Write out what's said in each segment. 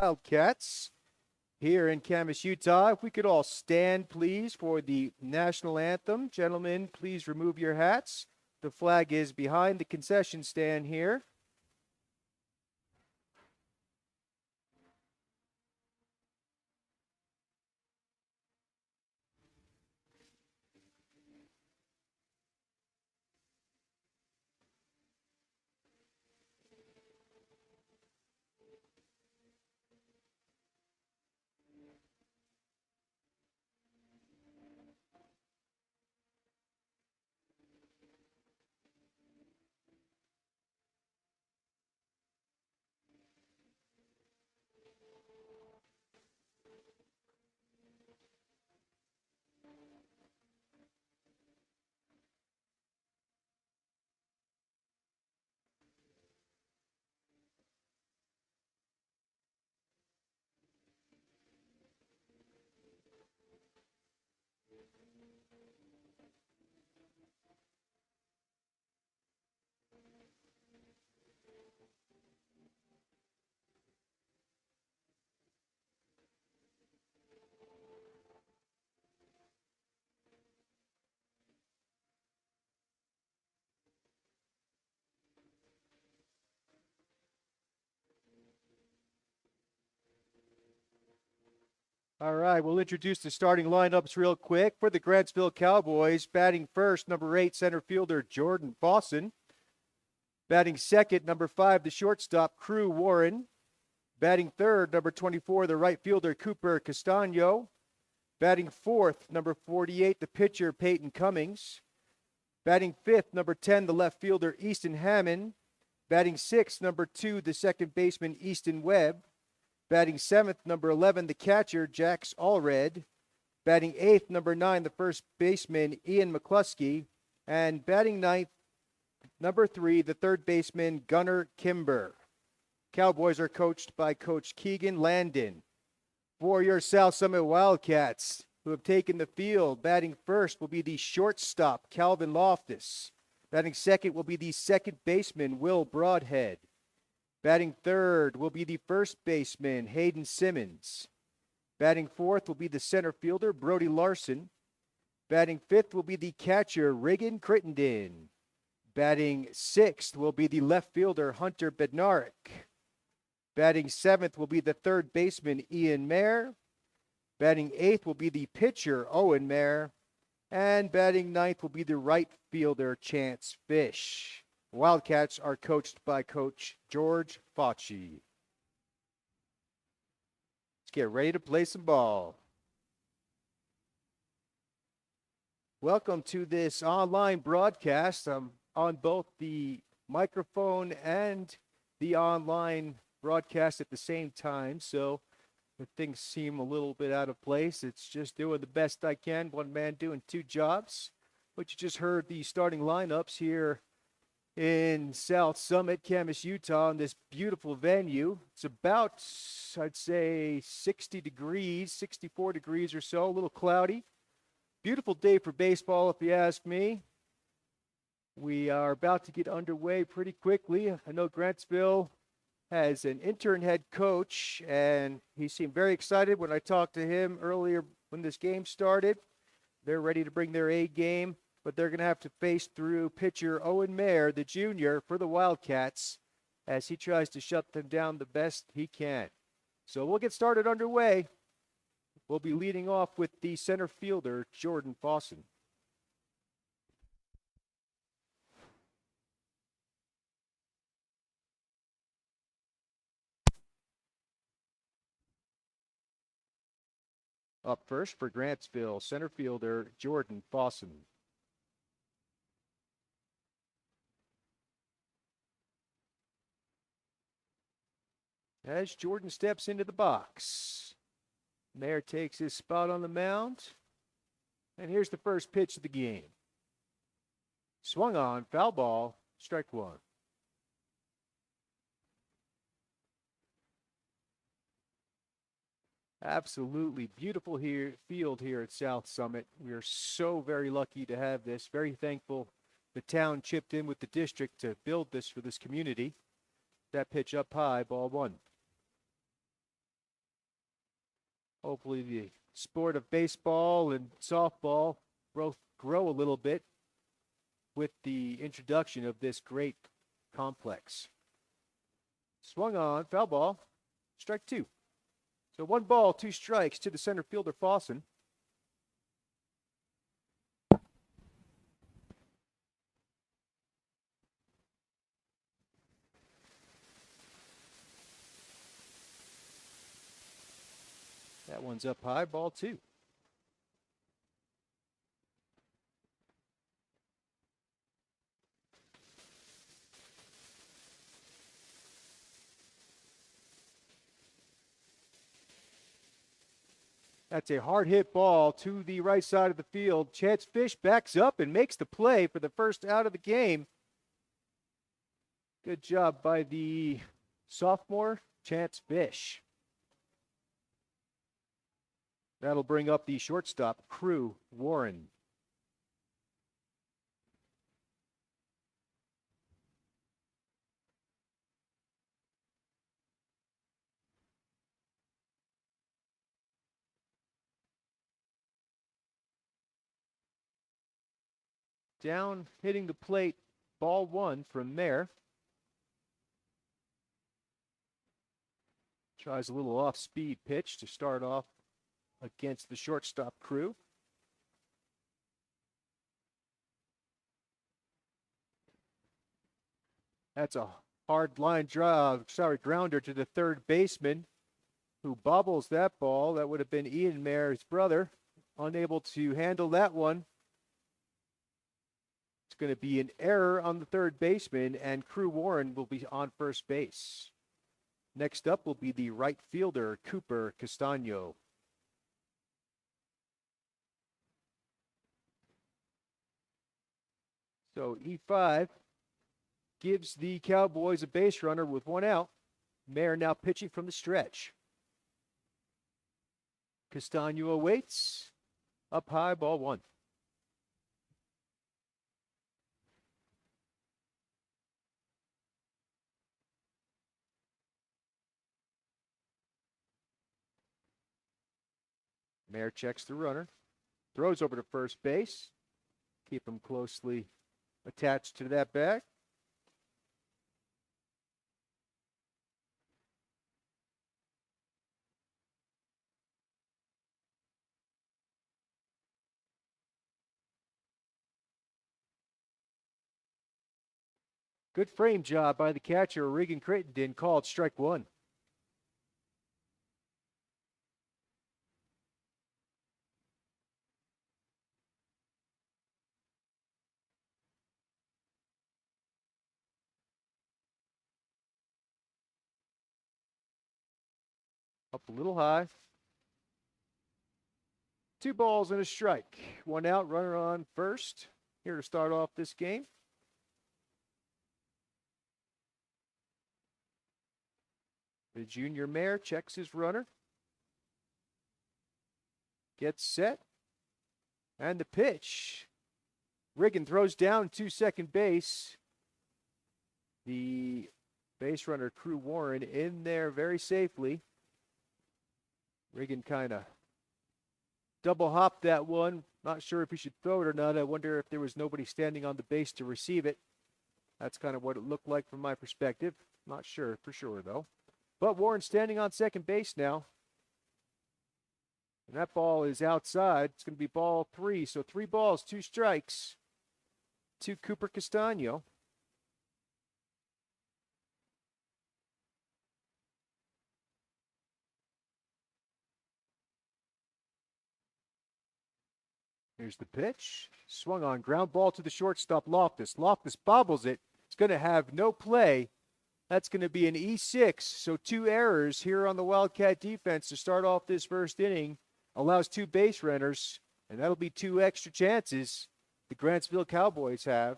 Wildcats here in Camas, Utah. If we could all stand, please, for the national anthem. Gentlemen, please remove your hats. The flag is behind the concession stand here. All right, we'll introduce the starting lineups real quick. For the Grantsville Cowboys, batting first, number 8, center fielder Jordan Fawson. Batting second, number 5, the shortstop Crew Warren. Batting third, number 24, the right fielder Cooper Castano. Batting fourth, number 48, the pitcher Peyton Cummings. Batting fifth, number 10, the left fielder Easton Hammond. Batting sixth, number 2, the second baseman Easton Webb. Batting seventh, number 11, the catcher Jax Allred. Batting eighth, number 9, the first baseman Ian McCluskey. And batting ninth, number 3, the third baseman Gunnar Kimber. Cowboys are coached by Coach Keegan Landon. For your South Summit Wildcats, who have taken the field, batting first will be the shortstop Calvin Loftus. Batting second will be the second baseman Will Broadhead. Batting third will be the first baseman Hayden Simmons. Batting fourth will be the center fielder Brody Larson. Batting fifth will be the catcher Reagan Crittenden. Batting sixth will be the left fielder Hunter Bednarik. Batting seventh will be the third baseman Ian Mayer. Batting eighth will be the pitcher Owen Mayer. And batting ninth will be the right fielder Chance Fish. Wildcats are coached by Coach George Fauci. Let's get ready to play some ball. Welcome to this online broadcast. I'm on both the microphone and the online broadcast at the same time, so if things seem a little bit out of place, it's just doing the best I can, one man doing two jobs. But you just heard the starting lineups here in South Summit, Camas, Utah, in this beautiful venue. It's about, I'd say, 60 degrees, 64 degrees or so, a little cloudy. Beautiful day for baseball, if you ask me. We are about to get underway pretty quickly. I know Grantsville has an intern head coach, and he seemed very excited when I talked to him earlier when this game started. They're ready to bring their A game, but they're going to have to face through pitcher Owen Mayer, the junior, for the Wildcats, as he tries to shut them down the best he can. So we'll get started underway. We'll be leading off with the center fielder, Jordan Fawson. Up first for Grantsville, center fielder, Jordan Fawson. As Jordan steps into the box, Mayer takes his spot on the mound. And here's the first pitch of the game. Swung on, foul ball, strike one. Absolutely beautiful field here at South Summit. We are so very lucky to have this. Very thankful the town chipped in with the district to build this for this community. That pitch up high, ball one. Hopefully the sport of baseball and softball both grow a little bit with the introduction of this great complex. Swung on, foul ball, strike 2. So 1 ball, 2 strikes to the center fielder, Fossen. That one's up high, ball 2. That's a hard hit ball to the right side of the field. Chance Fish backs up and makes the play for the first out of the game. Good job by the sophomore, Chance Fish. That'll bring up the shortstop, Crew Warren. Down, hitting the plate, ball 1 from Mayer. Tries a little off-speed pitch to start off against the shortstop, Crew. That's a hard grounder to the third baseman, who bobbles that ball. That would have been Ian Mayer's brother, unable to handle that one. It's going to be an error on the third baseman, and Crew Warren will be on first base. Next up will be the right fielder, Cooper Castano. So E5 gives the Cowboys a base runner with 1 out. Mayer now pitching from the stretch. Castano awaits. Up high, ball 1. Mayer checks the runner. Throws over to first base. Keep him closely attached to that bag. Good frame job by the catcher, Regan Crittenden, called strike 1. Up a little high. 2 balls and a strike. 1 out, runner on first. Here to start off this game. The junior Mayer checks his runner. Gets set. And the pitch. Riggin throws down to second base. The base runner, Crew Warren, in there very safely. Riggin kind of double hopped that one. Not sure if he should throw it or not. I wonder if there was nobody standing on the base to receive it. That's kind of what it looked like from my perspective. Not sure for sure, though. But Warren standing on second base now. And that ball is outside. It's going to be ball 3. So 3 balls, 2 strikes to Cooper Castano. Here's the pitch. Swung on, ground ball to the shortstop, Loftus. Loftus bobbles it. It's going to have no play. That's going to be an E6. So 2 errors here on the Wildcat defense to start off this first inning. Allows 2 base runners, and that'll be 2 extra chances the Grantsville Cowboys have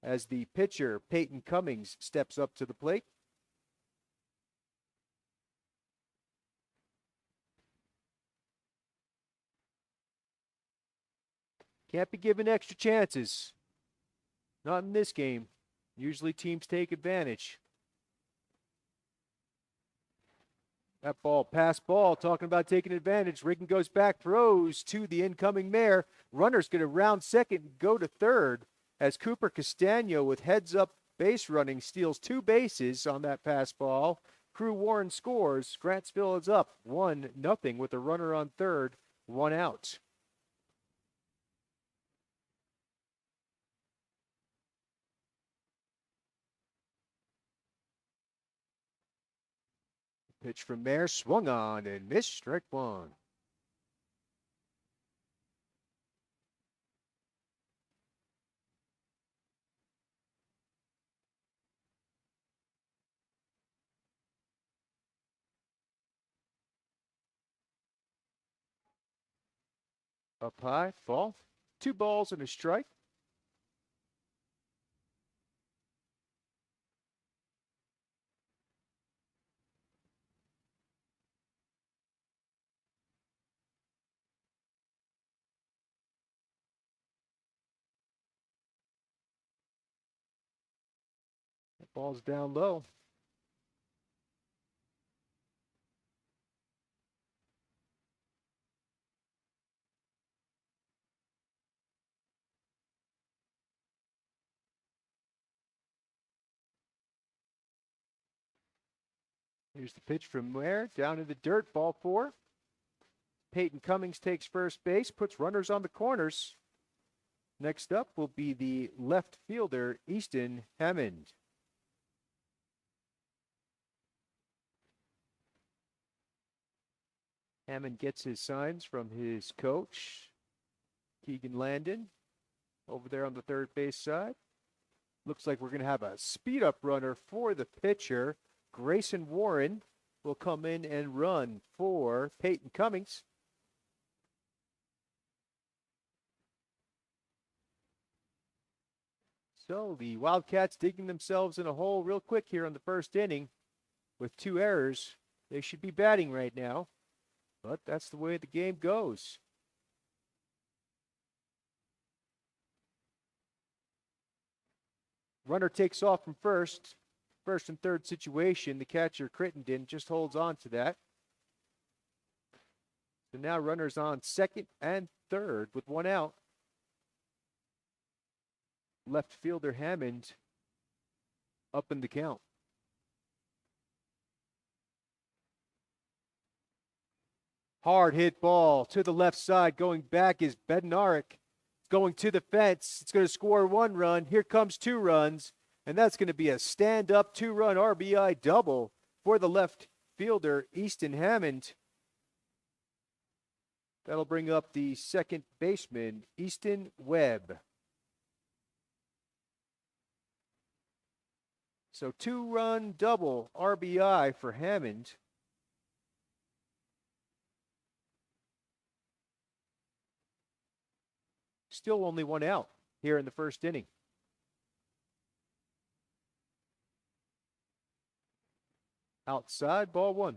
as the pitcher, Peyton Cummings, steps up to the plate. Can't be given extra chances. Not in this game. Usually teams take advantage. That ball, pass ball, talking about taking advantage. Riggin goes back, throws to the incoming mare. Runner's going to round second and go to third as Cooper Castano with heads up base running steals 2 bases on that pass ball. Crew Warren scores. Grantsville is up 1-0 with a runner on third, 1 out. Pitch from Mayer, swung on and missed, strike 1. Up high, fall. 2 balls and a strike. That ball's down low. Here's the pitch from Ware, down in the dirt, ball 4. Peyton Cummings takes first base, puts runners on the corners. Next up will be the left fielder, Easton Hammond. Hammond gets his signs from his coach, Keegan Landon, over there on the third base side. Looks like we're going to have a speed up runner for the pitcher. Grayson Warren will come in and run for Peyton Cummings. So the Wildcats digging themselves in a hole real quick here in the first inning with 2 errors. They should be batting right now, but that's the way the game goes. Runner takes off from first and third situation. The catcher, Crittenden, just holds on to that. So now runners on second and third with 1 out. Left fielder Hammond up in the count. Hard hit ball to the left side. Going back is Bednarik. Going to the fence. It's going to score 1 run. Here comes 2 runs. And that's going to be a stand-up 2-run RBI double for the left fielder, Easton Hammond. That'll bring up the second baseman, Easton Webb. So 2-run double RBI for Hammond. Still only 1 out here in the first inning. Outside, ball 1.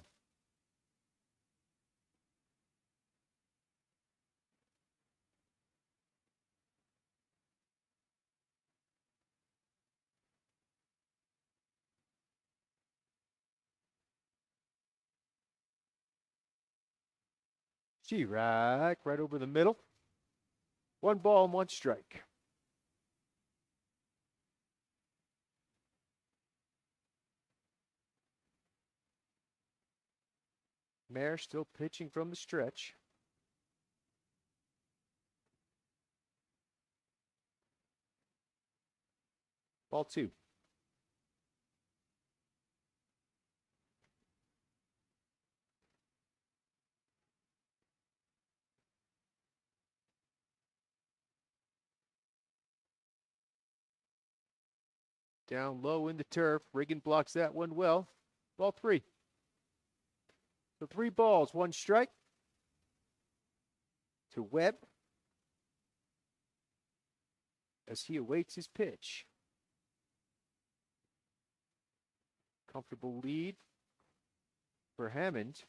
Chirac right over the middle. 1 ball and 1 strike. Mayer still pitching from the stretch. Ball 2. Down low in the turf. Riggin blocks that one well. Ball 3. So 3 balls, 1 strike to Webb as he awaits his pitch. Comfortable lead for Hammond.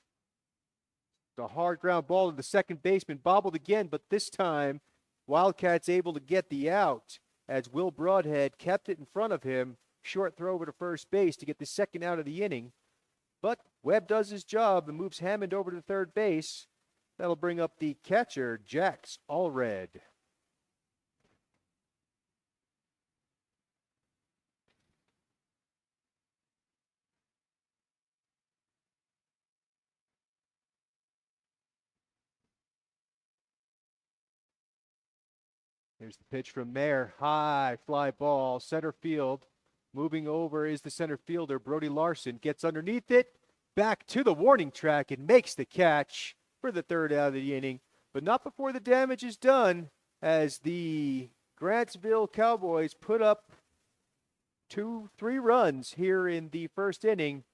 The hard ground ball to the second baseman, bobbled again, but this time Wildcats able to get the out as Will Broadhead kept it in front of him. Short throw over to first base to get the second out of the inning. But Webb does his job and moves Hammond over to third base. That'll bring up the catcher, Jax Allred. Here's the pitch from Mayer. High fly ball, center field. Moving over is the center fielder, Brody Larson. Gets underneath it, back to the warning track, and makes the catch for the third out of the inning. But not before the damage is done, as the Grantsville Cowboys put up 2-3 runs here in the first inning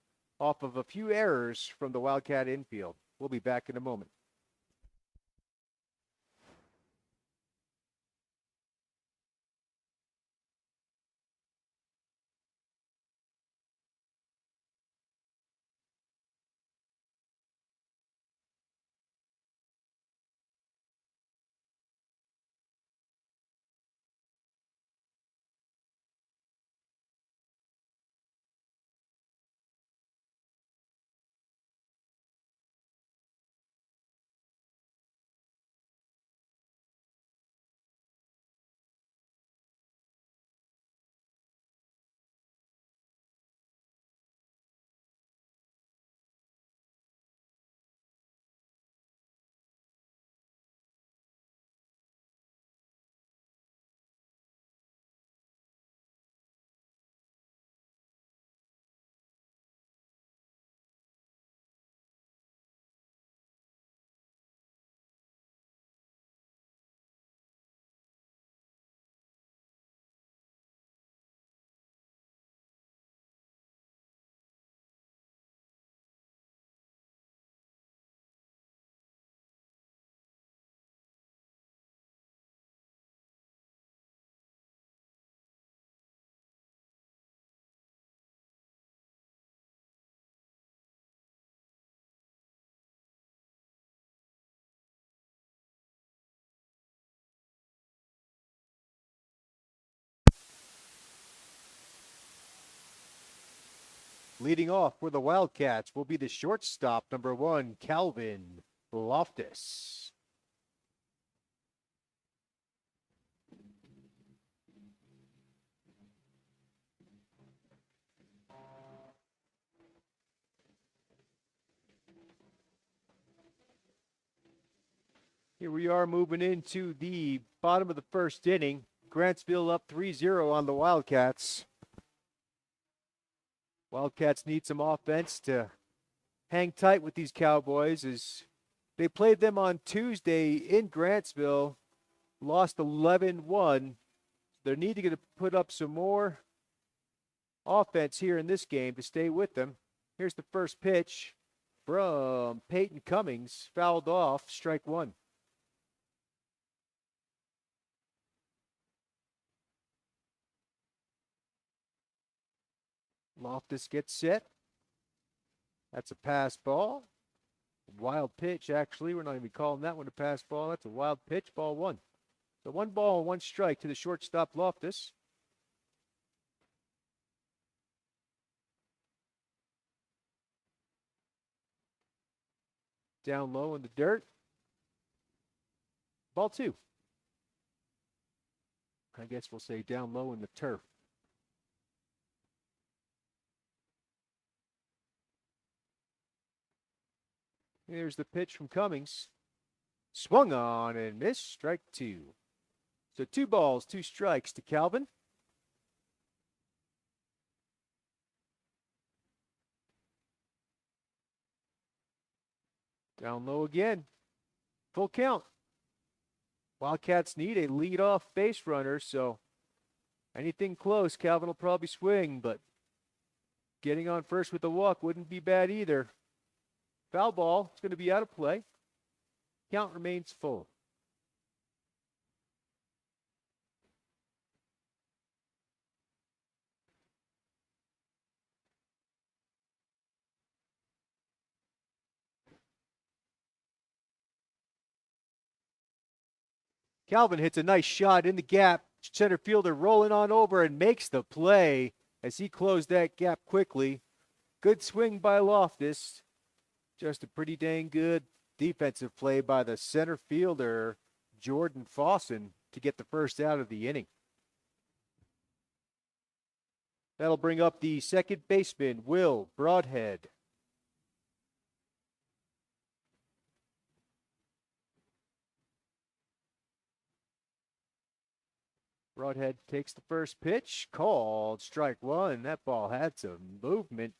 off of a few errors from the Wildcat infield. We'll be back in a moment. Leading off for the Wildcats will be the shortstop, number 1, Calvin Loftus. Here we are moving into the bottom of the first inning. Grantsville up 3-0 on the Wildcats. Wildcats need some offense to hang tight with these Cowboys, as they played them on Tuesday in Grantsville, lost 11-1. They're needing to put up some more offense here in this game to stay with them. Here's the first pitch from Peyton Cummings, fouled off, strike one. Loftus gets set. That's a pass ball. Wild pitch, actually. We're not even calling that one a pass ball. That's a wild pitch, ball one. So 1 ball, 1 strike to the shortstop, Loftus. Down low in the dirt. Ball 2. I guess we'll say down low in the turf. Here's the pitch from Cummings. Swung on and missed, strike 2. So 2 balls, 2 strikes to Calvin. Down low again. Full count. Wildcats need a leadoff base runner, so anything close, Calvin will probably swing, but getting on first with a walk wouldn't be bad either. Foul ball, it's going to be out of play. Count remains full. Calvin hits a nice shot in the gap. Center fielder rolling on over and makes the play as he closed that gap quickly. Good swing by Loftus. Just a pretty dang good defensive play by the center fielder, Jordan Fawson, to get the first out of the inning. That'll bring up the second baseman, Will Broadhead. Broadhead takes the first pitch, called strike one. That ball had some movement.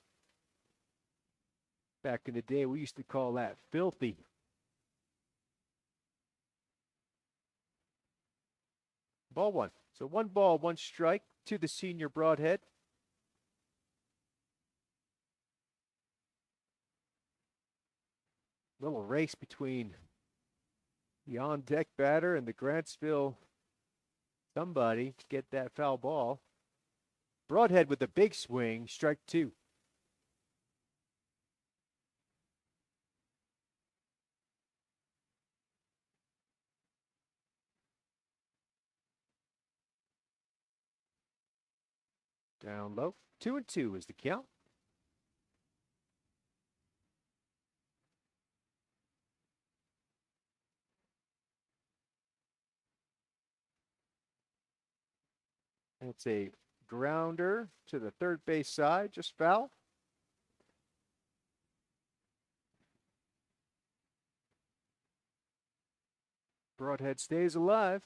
Back in the day, we used to call that filthy. Ball one. So 1 ball, 1 strike to the senior Broadhead. Little race between the on-deck batter and the Grantsville somebody to get that foul ball. Broadhead with a big swing, strike 2. Down low, 2-2 is the count. It's a grounder to the third base side, just foul. Broadhead stays alive.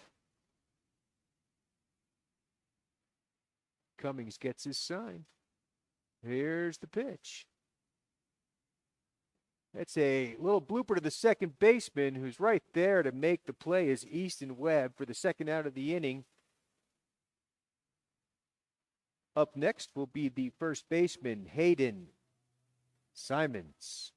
Cummings gets his sign. Here's the pitch. That's a little blooper to the second baseman, who's right there to make the play, is Easton Webb for the second out of the inning. Up next will be the first baseman, Hayden Simons.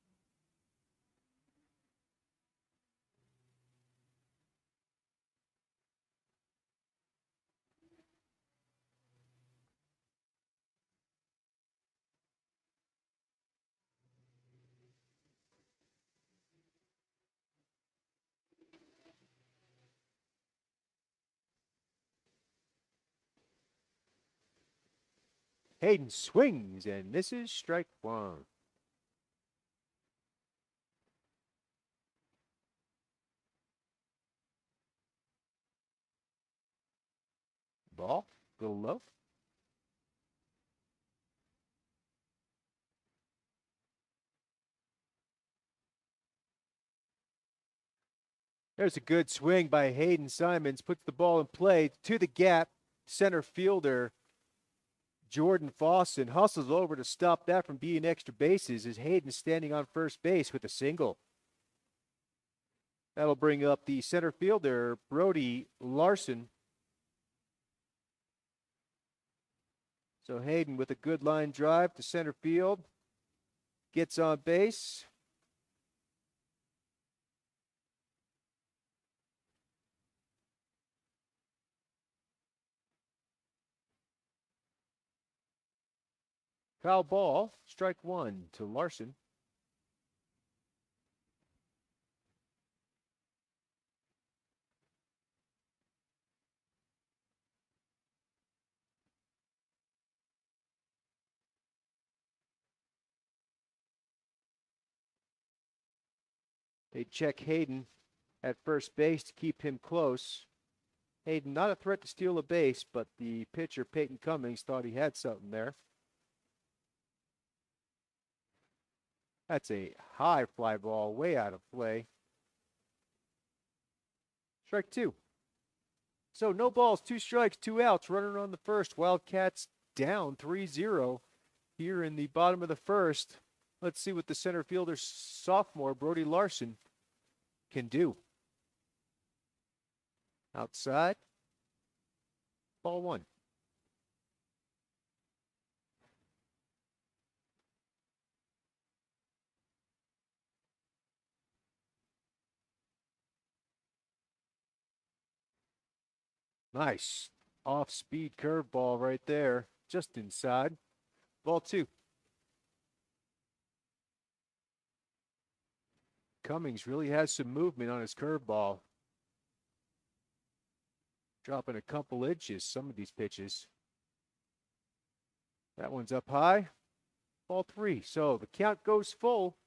Hayden swings and misses, strike 1. Ball, a little low. There's a good swing by Hayden Simons, puts the ball in play to the gap. Center fielder Jordan Fawson hustles over to stop that from being extra bases as Hayden standing on first base with a single. That'll bring up the center fielder, Brody Larson. So Hayden with a good line drive to center field. Gets on base. Foul ball, strike 1 to Larson. They check Hayden at first base to keep him close. Hayden not a threat to steal a base, but the pitcher, Peyton Cummings, thought he had something there. That's a high fly ball, way out of play. Strike 2. So no balls, 2 strikes, 2 outs, runner on the first. Wildcats down 3-0 here in the bottom of the first. Let's see what the center fielder, sophomore Brody Larson, can do. Outside, ball 1. Nice off-speed curveball right there, just inside. Ball 2. Cummings really has some movement on his curveball. Dropping a couple inches, some of these pitches. That one's up high. Ball 3. So the count goes full.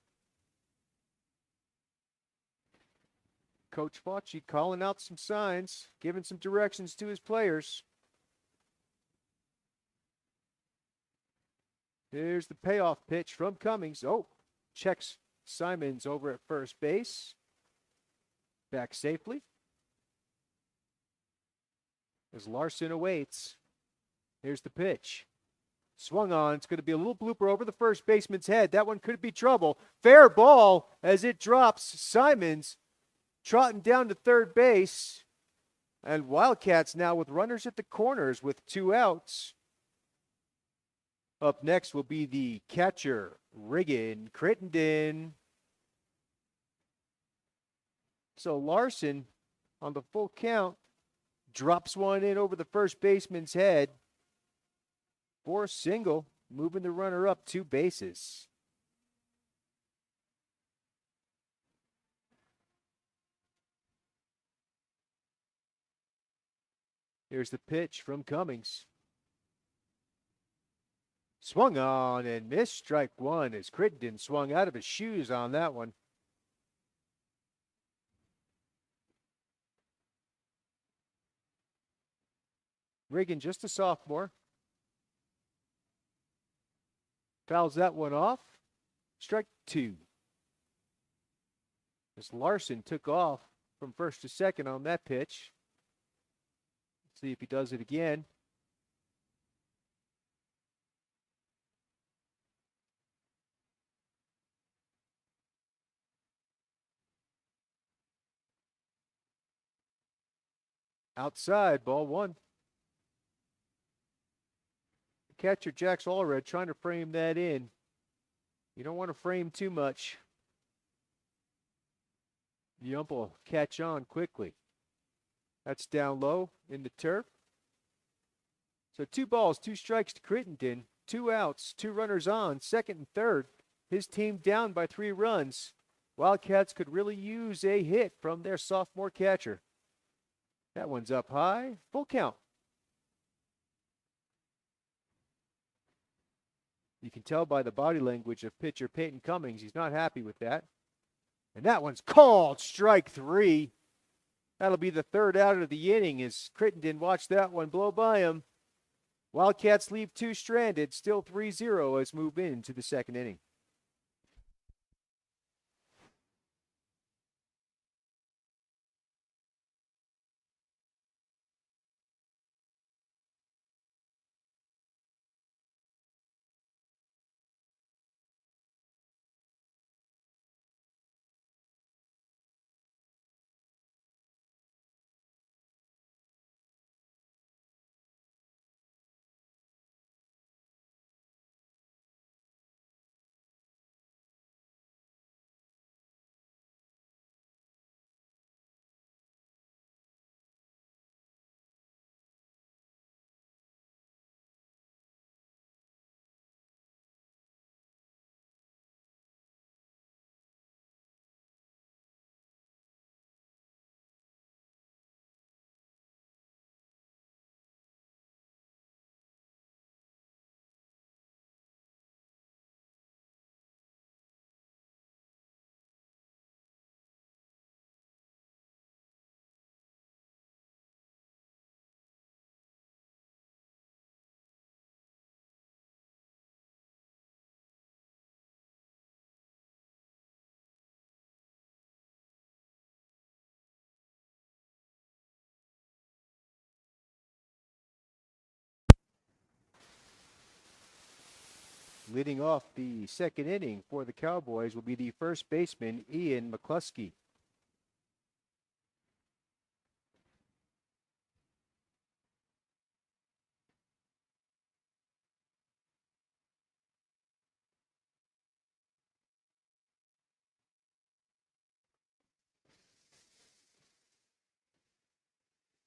Coach Fauci calling out some signs, giving some directions to his players. Here's the payoff pitch from Cummings. Oh, checks Simons over at first base. Back safely. As Larson awaits. Here's the pitch. Swung on. It's going to be a little blooper over the first baseman's head. That one could be trouble. Fair ball as it drops. Simons trotting down to third base. And Wildcats now with runners at the corners with 2 outs. Up next will be the catcher, Regan Crittenden. So Larson, on the full count, drops one in over the first baseman's head for a single, moving the runner up 2 bases. Here's the pitch from Cummings. Swung on and missed. Strike 1 as Crittenden swung out of his shoes on that one. Regan, just a sophomore. Fouls that one off. Strike 2. As Larson took off from first to second on that pitch. Let's see if he does it again. Outside, ball 1. Catcher Jax Allred trying to frame that in. You don't want to frame too much. The ump will catch on quickly. That's down low in the turf. So 2 balls, 2 strikes to Crittenden. 2 outs, 2 runners on, second and third. His team down by 3 runs. Wildcats could really use a hit from their sophomore catcher. That one's up high. Full count. You can tell by the body language of pitcher Peyton Cummings, he's not happy with that. And that one's called strike 3. That'll be the 3rd out of the inning as Crittenden watched that one blow by him. Wildcats leave 2 stranded, still 3-0 as move into the 2nd inning. Leading off the 2nd inning for the Cowboys will be the first baseman, Ian McCluskey.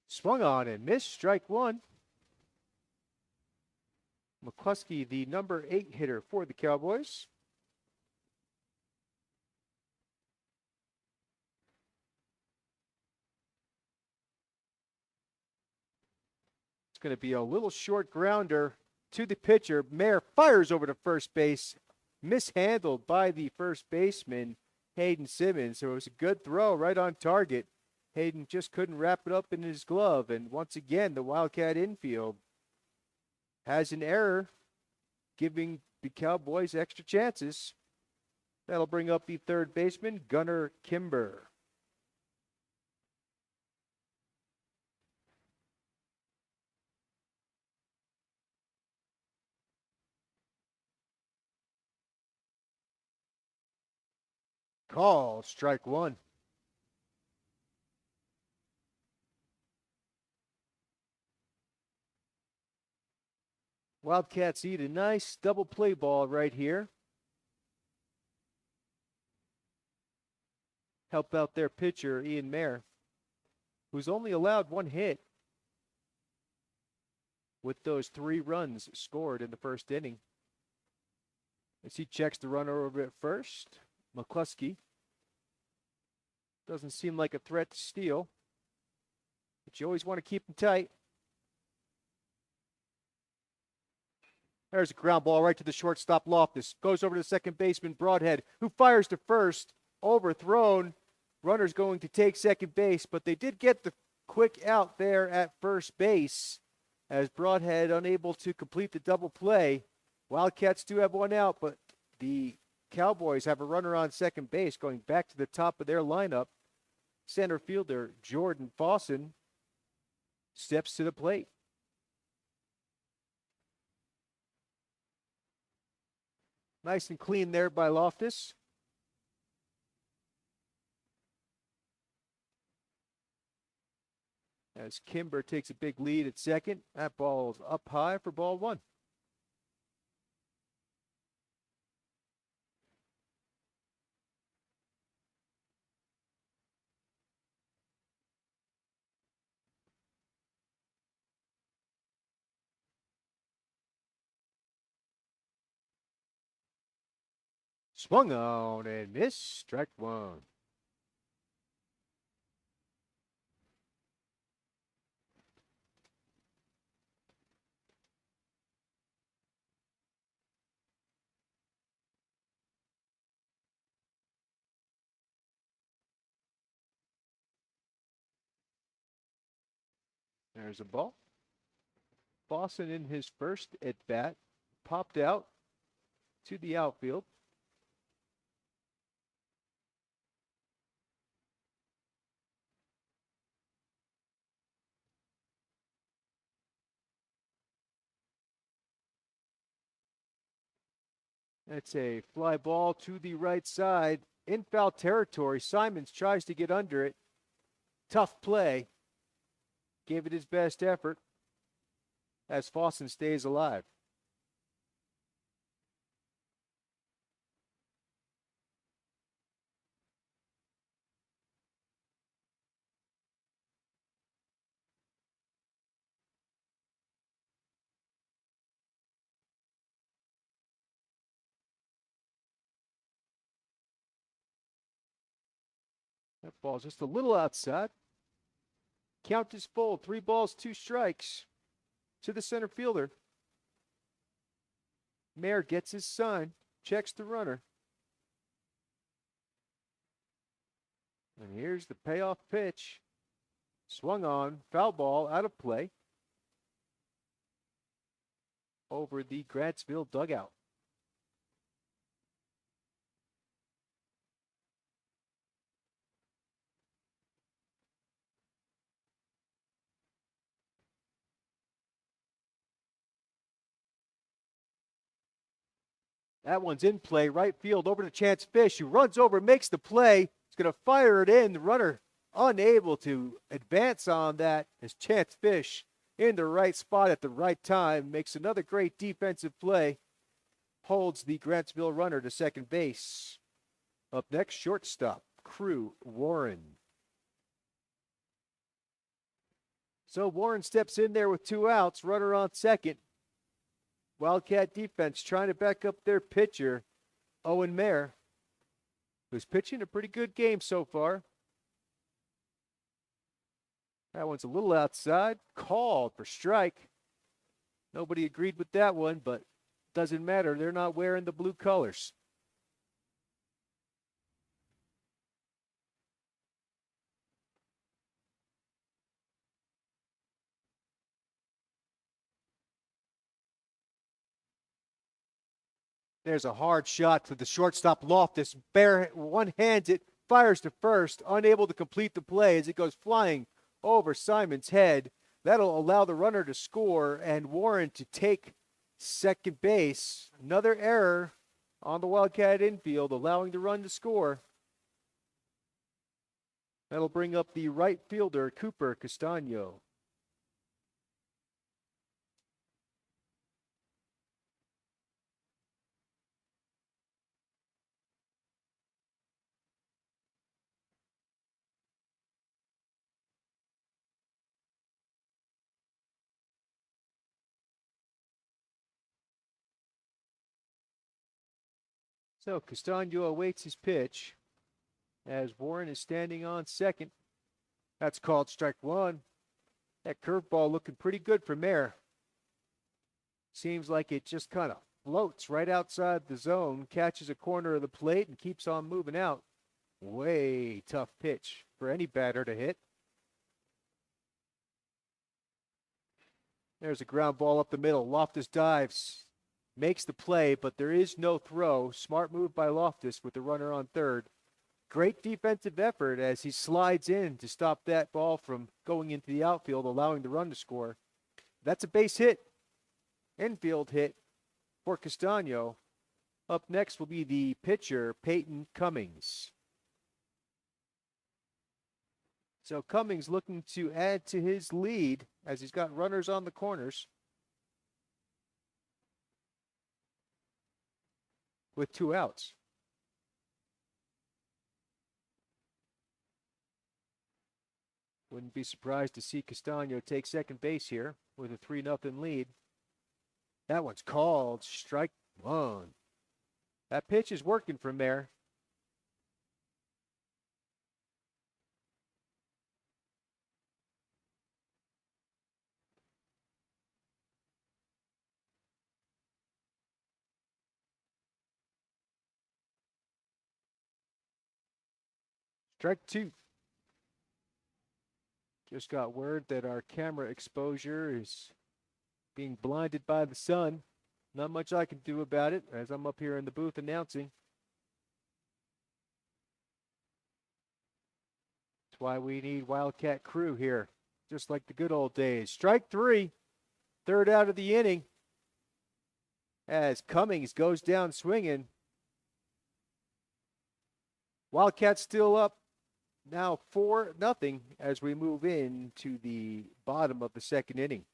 Swung on and missed. Strike 1. McCluskey, the number 8 hitter for the Cowboys. It's going to be a little short grounder to the pitcher. Mayer fires over to first base, mishandled by the first baseman, Hayden Simmons. So it was a good throw right on target. Hayden just couldn't wrap it up in his glove. And once again, the Wildcat infield has an error, giving the Cowboys extra chances. That'll bring up the third baseman, Gunnar Kimber. Called strike one. Wildcats eat a nice double play ball right here. Help out their pitcher, Ian Mayer, who's only allowed one hit with those 3 runs scored in the first inning. As he checks the runner over at first, McCluskey. Doesn't seem like a threat to steal, but you always want to keep him tight. There's a ground ball right to the shortstop, Loftus. Goes over to second baseman, Broadhead, who fires to first. Overthrown. Runner's going to take second base, but they did get the quick out there at first base as Broadhead unable to complete the double play. Wildcats do have one out, but the Cowboys have a runner on second base going back to the top of their lineup. Center fielder Jordan Fawson steps to the plate. Nice and clean there by Loftus. As Kimber takes a big lead at second. That ball is up high for ball one. Swung on and missed. Strike one. There's a ball. Fawson in his first at bat popped out to the outfield. That's a fly ball to the right side. In foul territory. Simons tries to get under it. Tough play. Gave it his best effort as Fawson stays alive. That ball's just a little outside. Count is full. 3 balls, 2 strikes to the center fielder. Mayer gets his sign, checks the runner. And here's the payoff pitch. Swung on, foul ball, out of play. Over the Grantsville dugout. That one's in play, right field, over to Chance Fish, who runs over, makes the play. He's going to fire it in. The runner unable to advance on that as Chance Fish in the right spot at the right time makes another great defensive play. Holds the Grantsville runner to second base. Up next, shortstop, Crew Warren. So Warren steps in there with 2 outs, runner on second. Wildcat defense trying to back up their pitcher, Owen Mayer, who's pitching a pretty good game so far. That one's a little outside. Called for strike. Nobody agreed with that one, but doesn't matter. They're not wearing the blue colors. There's a hard shot to the shortstop Loftus. Bare one hands it, fires to first, unable to complete the play as it goes flying over Simon's head. That'll allow the runner to score and Warren to take second base. Another error on the Wildcat infield, allowing the run to score. That'll bring up the right fielder, Cooper Castano. So Castano awaits his pitch as Warren is standing on second. That's called strike one. That curveball looking pretty good for Mayer. Seems like it just kind of floats right outside the zone, catches a corner of the plate, and keeps on moving out. Way tough pitch for any batter to hit. There's a ground ball up the middle. Loftus dives, makes the play, but there is no throw. Smart move by Loftus with the runner on third. Great defensive effort as he slides in to stop that ball from going into the outfield, allowing the run to score. That's a base hit, infield hit for Castano. Up next will be the pitcher, Peyton Cummings. So Cummings looking to add to his lead as he's got runners on the corners with 2 outs. Wouldn't be surprised to see Castano take second base here with a 3-0 lead. That one's called strike one. That pitch is working from there. Strike two. Just got word that our camera exposure is being blinded by the sun. Not much I can do about it as I'm up here in the booth announcing. That's why we need Wildcat crew here, just like the good old days. Strike three, third out of the inning as Cummings goes down swinging. Wildcats still up now 4-0 as we move into the bottom of the second inning.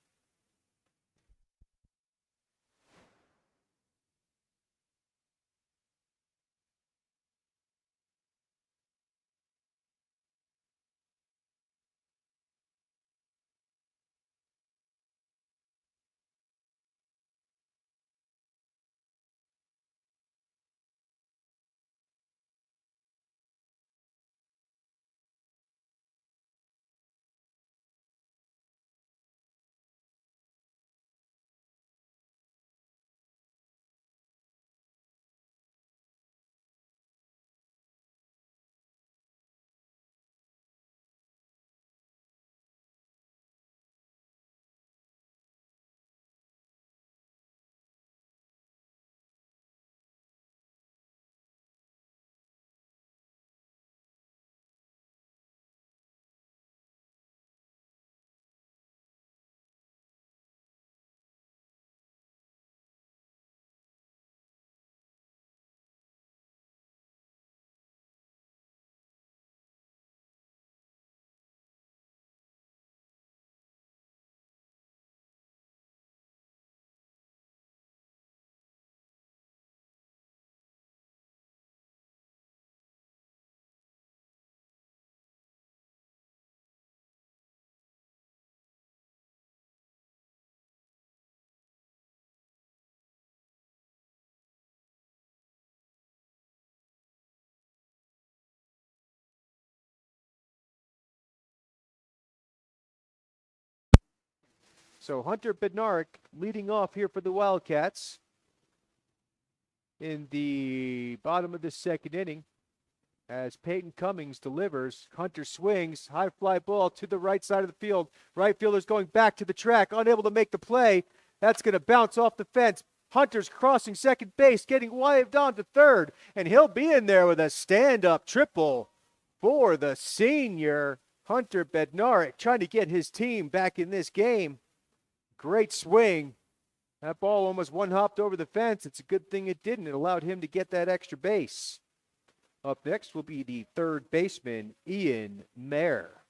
So Hunter Bednarik leading off here for the Wildcats in the bottom of the second inning as Peyton Cummings delivers. Hunter swings, high fly ball to the right side of the field. Right fielder's going back to the track, unable to make the play. That's going to bounce off the fence. Hunter's crossing second base, getting waved on to third, and he'll be in there with a stand-up triple for the senior Hunter Bednarik, trying to get his team back in this game. Great swing. That ball almost one-hopped over the fence. It's a good thing it didn't. It allowed him to get that extra base. Up next will be the third baseman, Ian Mayer.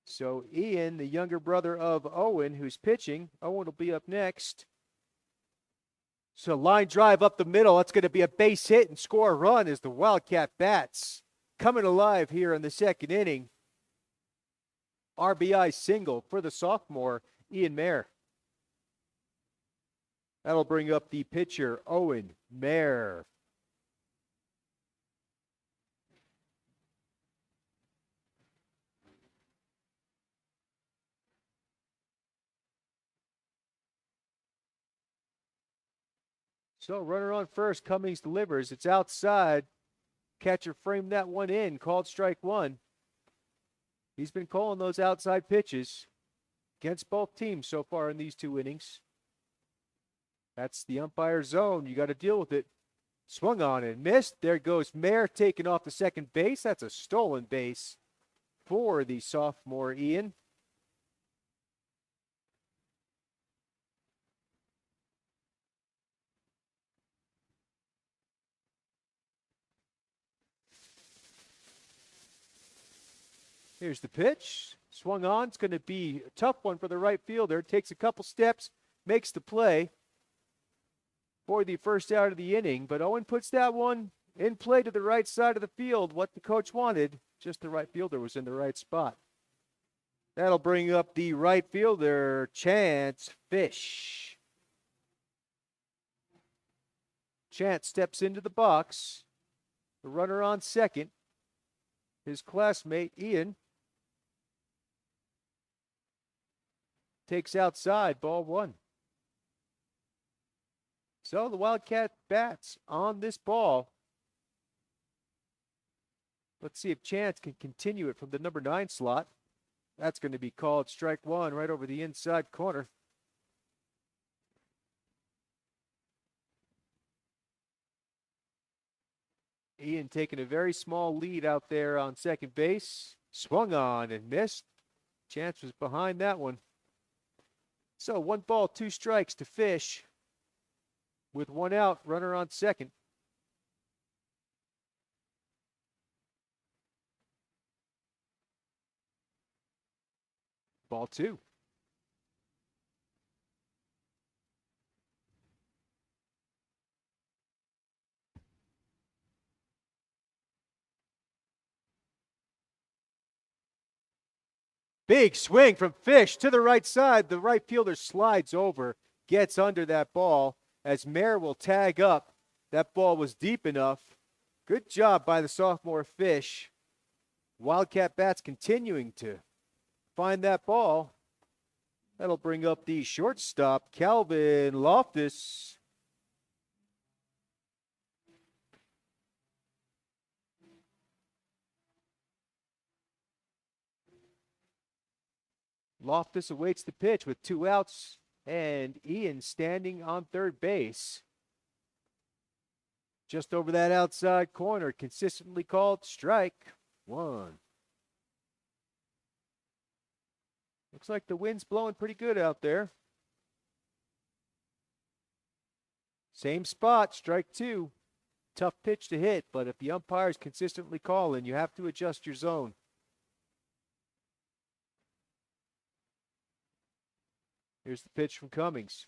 So Ian, the younger brother of Owen, who's pitching. Owen will be up next. So line drive up the middle. That's going to be a base hit and score a run as the Wildcat bats coming alive here in the second inning. RBI single for the sophomore, Ian Mayer. That'll bring up the pitcher, Owen Mayer. So runner on first, Cummings delivers. It's outside. Catcher framed that one in, called strike one. He's been calling those outside pitches against both teams so far in these two innings. That's the umpire's zone. You got to deal with it. Swung on and missed. There goes Mayer taking off the second base. That's a stolen base for the sophomore Ian. Here's the pitch. Swung on. It's going to be a tough one for the right fielder. Takes a couple steps, makes the play for the first out of the inning. But Owen puts that one in play to the right side of the field. What the coach wanted, just the right fielder was in the right spot. That'll bring up the right fielder, Chance Fish. Chance steps into the box. The runner on second. His classmate, Ian, takes outside, ball one. So the Wildcat bats on this ball. Let's see if Chance can continue it from the number 9 slot. That's going to be called strike one right over the inside corner. Ian taking a very small lead out there on second base. Swung on and missed. Chance was behind that one. So 1 ball, 2 strikes to Fish. With 1 out, runner on second. Ball 2. Big swing from Fish to the right side. The right fielder slides over, gets under that ball as Mayer will tag up. That ball was deep enough. Good job by the sophomore Fish. Wildcat bats continuing to find that ball. That'll bring up the shortstop, Calvin Loftus. Loftus awaits the pitch with 2 outs and Ian standing on third base. Just over that outside corner, consistently called strike one. Looks like the wind's blowing pretty good out there. Same spot, strike 2. Tough pitch to hit, but if the umpire's consistently calling, you have to adjust your zone. Here's the pitch from Cummings.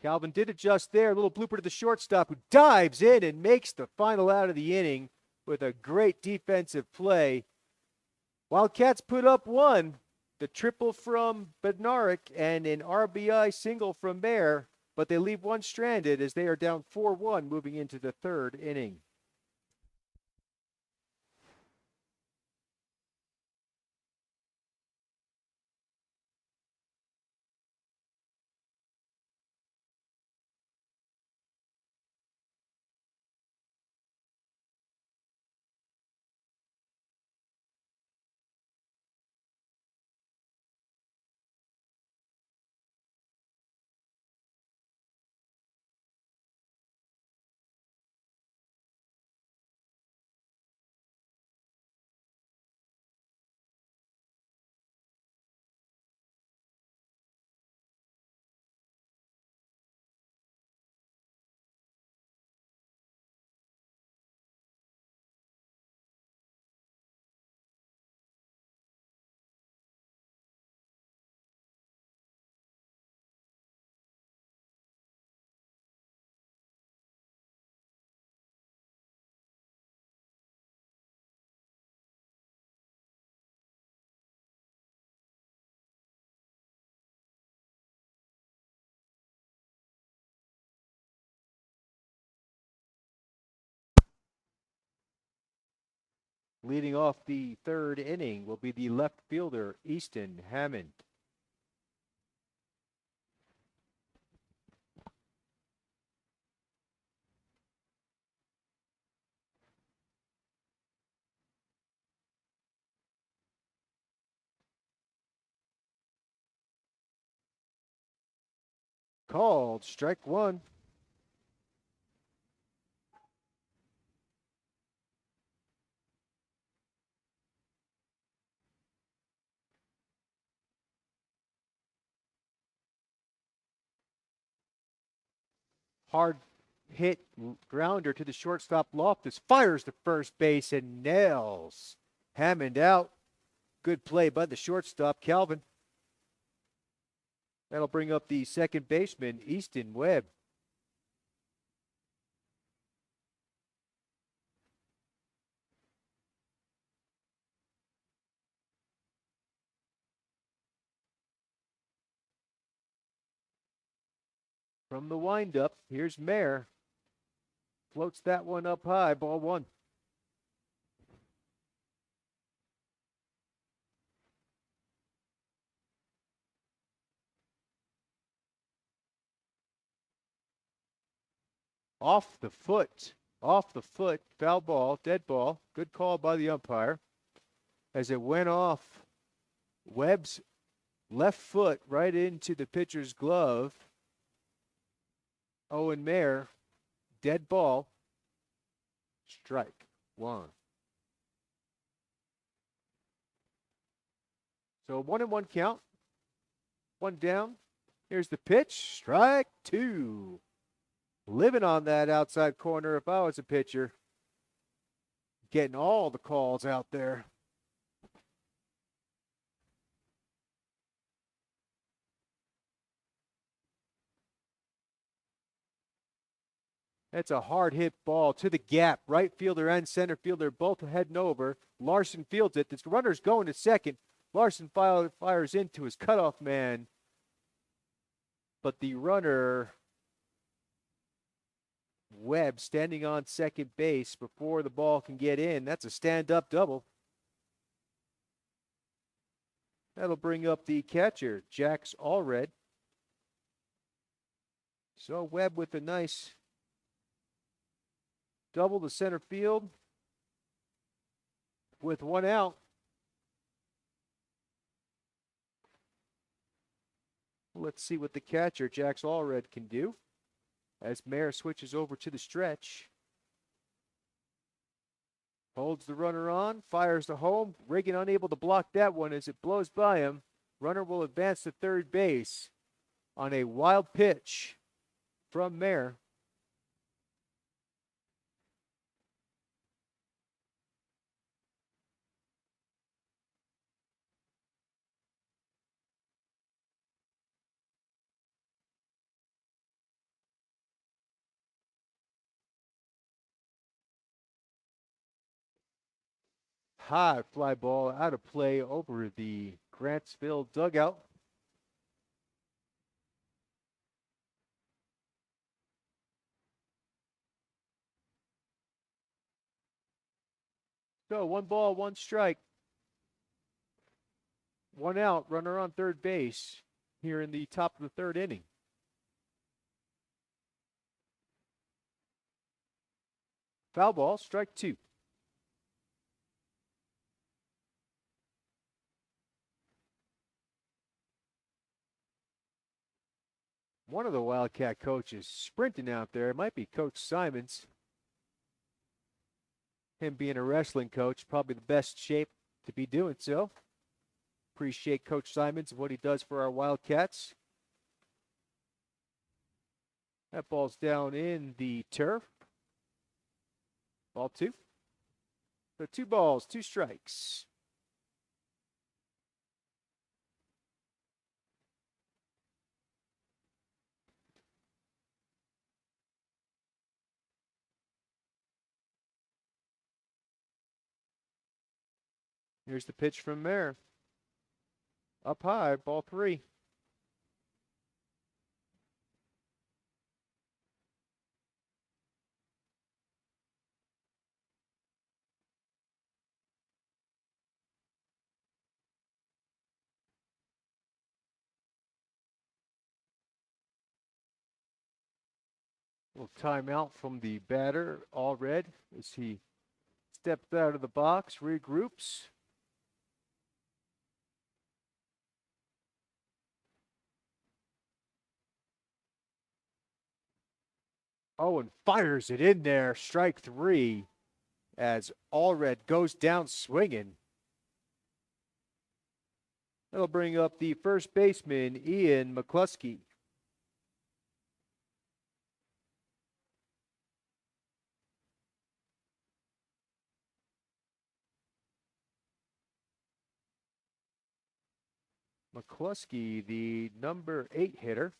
Calvin did adjust there. A little blooper to the shortstop who dives in and makes the final out of the inning with a great defensive play. Wildcats put up 1. The triple from Bednarik and an RBI single from Mayer, but they leave 1 stranded as they are down 4-1 moving into the third inning. Leading off the third inning will be the left fielder, Easton Hammond. Called strike one. Hard hit grounder to the shortstop. Loftus fires to first base and nails Hammond out. Good play by the shortstop, Calvin. That'll bring up the second baseman, Easton Webb. From the windup, here's Mayer. Floats that one up high, ball one. Off the foot, foul ball, dead ball. Good call by the umpire. As it went off Webb's left foot right into the pitcher's glove. Owen Mayer, dead ball, strike one. So 1-1 count, one down. Here's the pitch, strike two. Living on that outside corner if I was a pitcher. Getting all the calls out there. That's a hard hit ball to the gap. Right fielder and center fielder both heading over. Larson fields it. This runner's going to second. Larson fires into his cutoff man. But the runner, Webb, standing on second base before the ball can get in. That's a stand-up double. That'll bring up the catcher, Jax Allred. So Webb with a nice double to center field with one out. Let's see what the catcher, Jax Allred, can do as Mayer switches over to the stretch. Holds the runner on, fires to home. Reagan unable to block that one as it blows by him. Runner will advance to third base on a wild pitch from Mayer. High fly ball out of play over the Grantsville dugout. So 1 ball, 1 strike. 1 out, runner on third base here in the top of the third inning. Foul ball, strike 2. One of the Wildcat coaches sprinting out there. It might be Coach Simons. Him being a wrestling coach, probably the best shape to be doing so. Appreciate Coach Simons and what he does for our Wildcats. That ball's down in the turf. Ball 2. So 2 balls, 2 strikes. Here's the pitch from Mayer. Up high, ball 3. Little timeout from the batter, Allred, as he steps out of the box, regroups. Oh, and fires it in there. Strike three as Allred goes down swinging. That'll bring up the first baseman, Ian McCluskey. McCluskey, the number 8 hitter,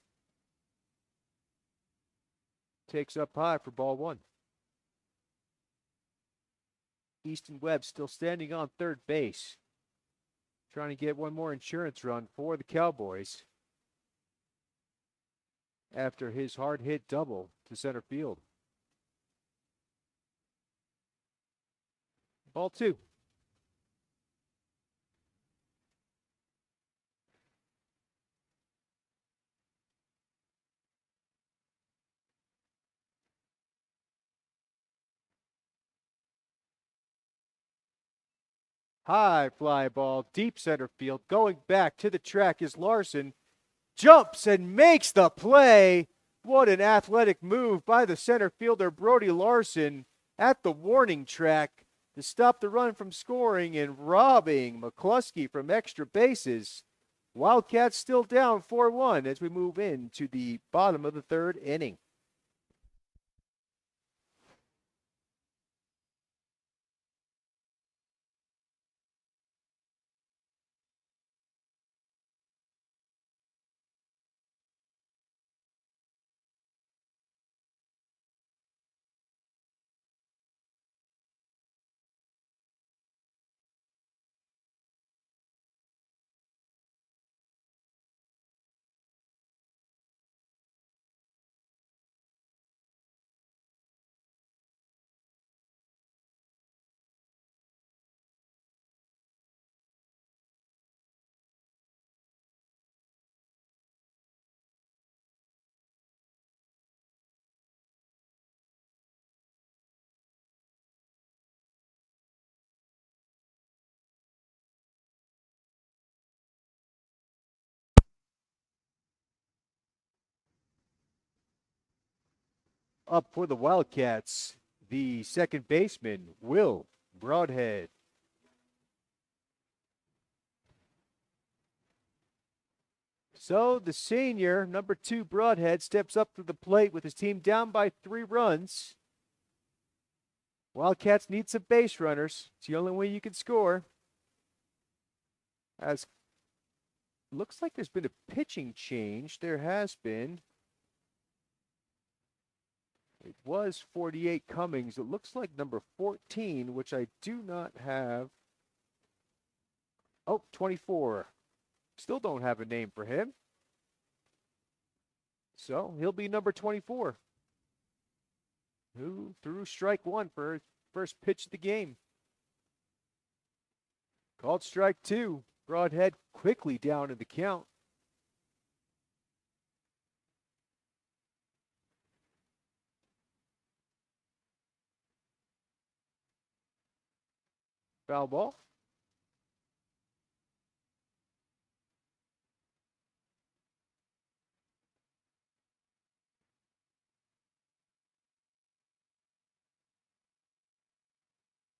takes up high for ball one. Easton Webb still standing on third base, trying to get one more insurance run for the Cowboys after his hard hit double to center field. Ball two. High fly ball, deep center field. Going back to the track is Larson. Jumps and makes the play. What an athletic move by the center fielder, Brody Larson, at the warning track to stop the run from scoring and robbing McCluskey from extra bases. Wildcats still down 4-1 as we move into the bottom of the third inning. Up for the Wildcats, the second baseman, Will Broadhead. So the senior, number 2 Broadhead, steps up to the plate with his team down by 3 runs. Wildcats need some base runners. It's the only way you can score. As looks like there's been a pitching change. There has been. It was 48 Cummings. It looks like number 14, which I do not have. Oh, 24. Still don't have a name for him. So he'll be number 24, who threw strike one for his first pitch of the game. Called strike two. Broadhead quickly down in the count. Foul ball.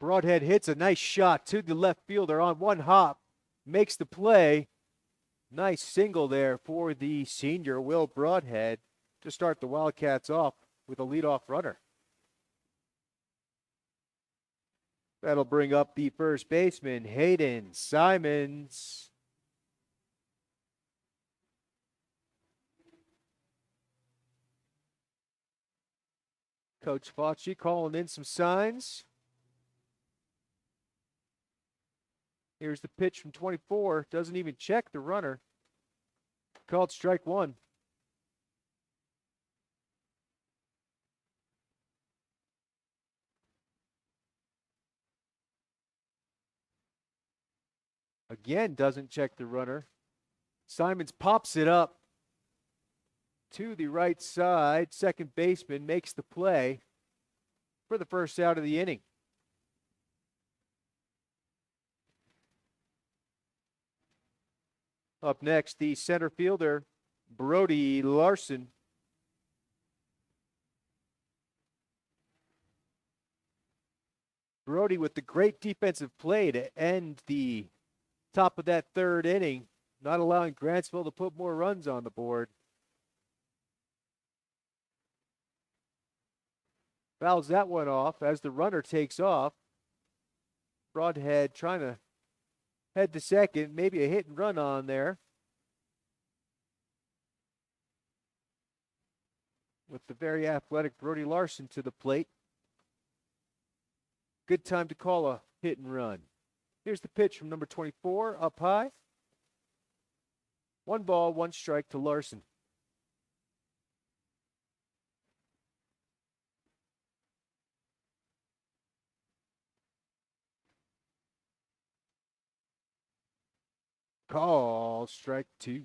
Broadhead hits a nice shot to the left fielder on one hop. Makes the play. Nice single there for the senior, Will Broadhead, to start the Wildcats off with a leadoff runner. That'll bring up the first baseman, Hayden Simons. Coach Fauci calling in some signs. Here's the pitch from 24. Doesn't even check the runner. Called strike one. Again, doesn't check the runner. Simons pops it up to the right side. Second baseman makes the play for the first out of the inning. Up next, the center fielder, Brody Larson. Brody with the great defensive play to end the top of that third inning, not allowing Grantsville to put more runs on the board. Fouls that one off as the runner takes off. Broadhead trying to head to second, maybe a hit and run on there. With the very athletic Brody Larson to the plate. Good time to call a hit and run. Here's the pitch from number 24, up high. 1 ball, 1 strike to Larson. Call, strike 2.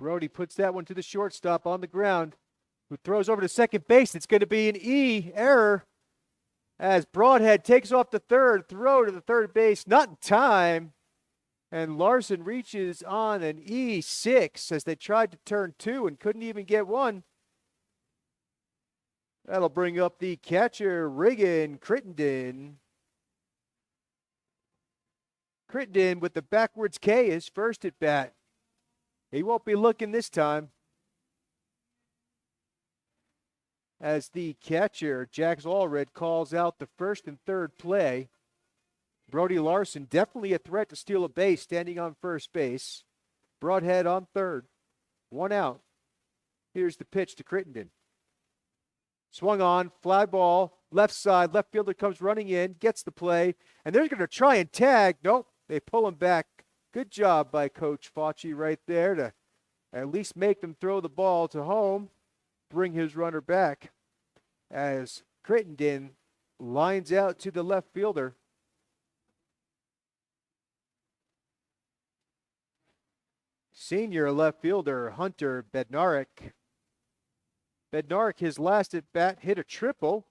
Brody puts that one to the shortstop on the ground, who throws over to second base. It's going to be an E error as Broadhead takes off the third, throw to the third base, not in time. And Larson reaches on an E6 as they tried to turn 2 and couldn't even get 1. That'll bring up the catcher, Reagan Crittenden. Crittenden with the backwards K, his first at bat. He won't be looking this time. As the catcher, Jax Allred, calls out the first and third play. Brody Larson, definitely a threat to steal a base, standing on first base. Broadhead on third. 1 out. Here's the pitch to Crittenden. Swung on, fly ball, left side. Left fielder comes running in, gets the play, and they're going to try and tag. Nope, they pull him back. Good job by Coach Fauci right there to at least make them throw the ball to home, bring his runner back as Crittenden lines out to the left fielder. Senior left fielder Hunter Bednarik. Bednarik, his last at bat, hit a triple.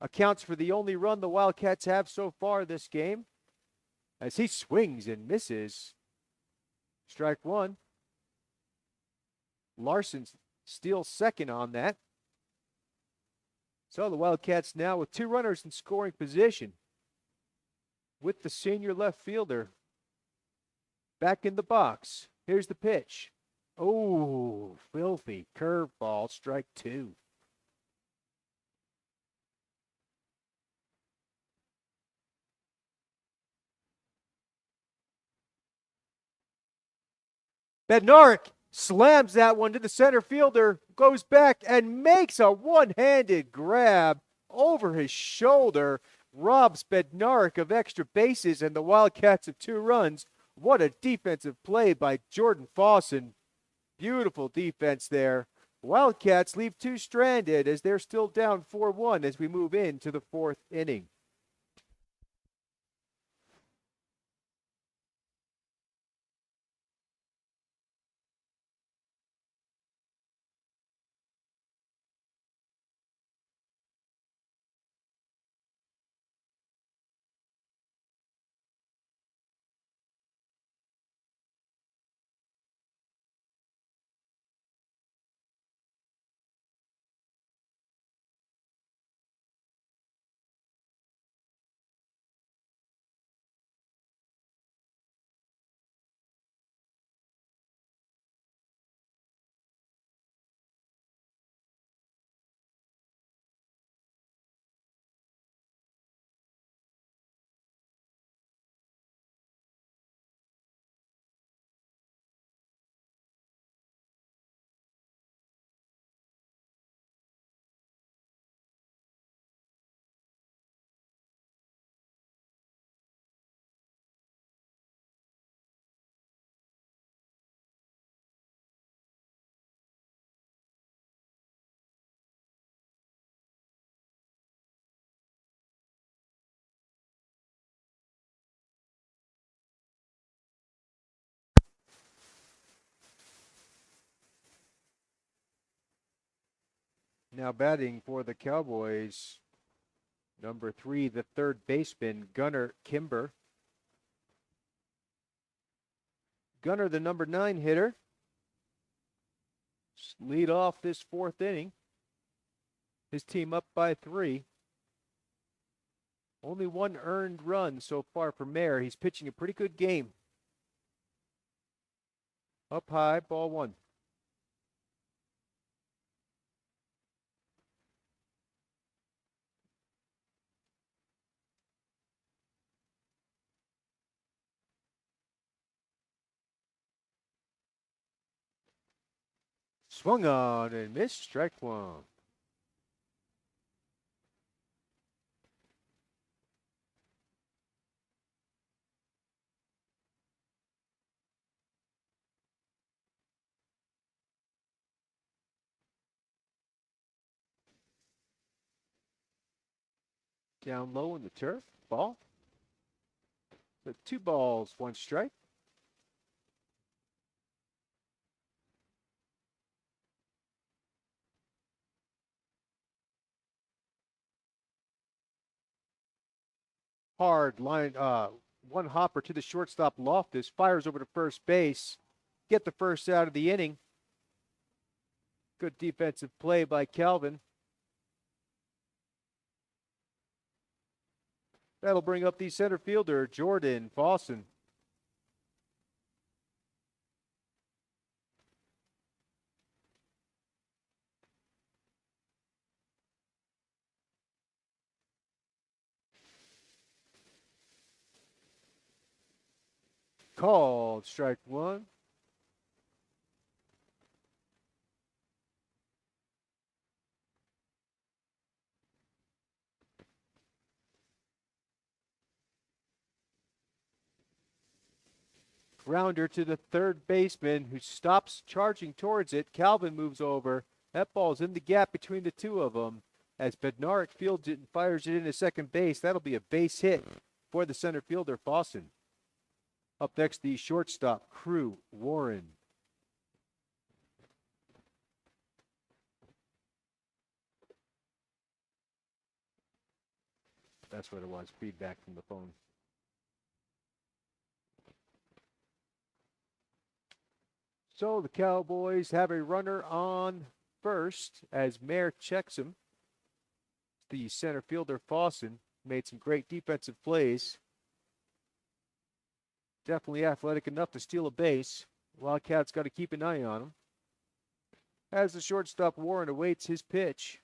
Accounts for the only run the Wildcats have so far this game. As he swings and misses. Strike 1. Larson steals second on that. So the Wildcats now with 2 runners in scoring position. With the senior left fielder back in the box. Here's the pitch. Oh, filthy curveball, strike 2. Bednarik slams that one to the center fielder, goes back and makes a one-handed grab over his shoulder, robs Bednarik of extra bases and the Wildcats of 2 runs. What a defensive play by Jordan Fawson. Beautiful defense there. Wildcats leave 2 stranded as they're still down 4-1 as we move into the 4th inning. Now batting for the Cowboys, number 3, the third baseman, Gunnar Kimber. Gunnar, the number 9 hitter, lead off this 4th inning. His team up by 3. Only 1 earned run so far for Mayer. He's pitching a pretty good game. Up high, ball 1. Swung on and missed, strike 1. Down low in the turf, ball. So 2 balls, 1 strike. Hard line, 1 hopper to the shortstop, Loftus, fires over to first base. Get the first out of the inning. Good defensive play by Calvin. That'll bring up the center fielder, Jordan Fawson. Called strike 1. Grounder to the third baseman, who stops charging towards it. Calvin moves over. That ball's in the gap between the 2 of them. As Bednarik fields it and fires it into second base, that'll be a base hit for the center fielder, Fawson. Up next, the shortstop, Crew Warren. That's what it was, feedback from the phone. So the Cowboys have a runner on first as Mayer checks him. The center fielder, Fawson, made some great defensive plays. Definitely athletic enough to steal a base. Wildcats got to keep an eye on him. As the shortstop, Warren, awaits his pitch.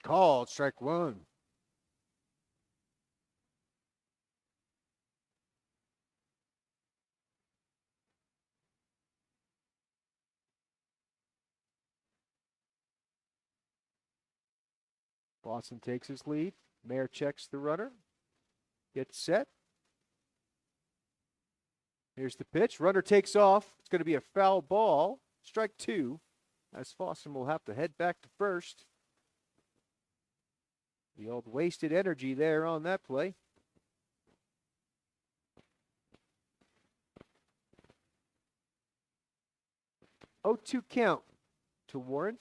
Called strike 1. Boston takes his lead. Mayer checks the runner. Gets set. Here's the pitch. Runner takes off. It's going to be a foul ball. Strike 2. As Fawson will have to head back to first. The old wasted energy there on that play. Oh, 2 count to Warren.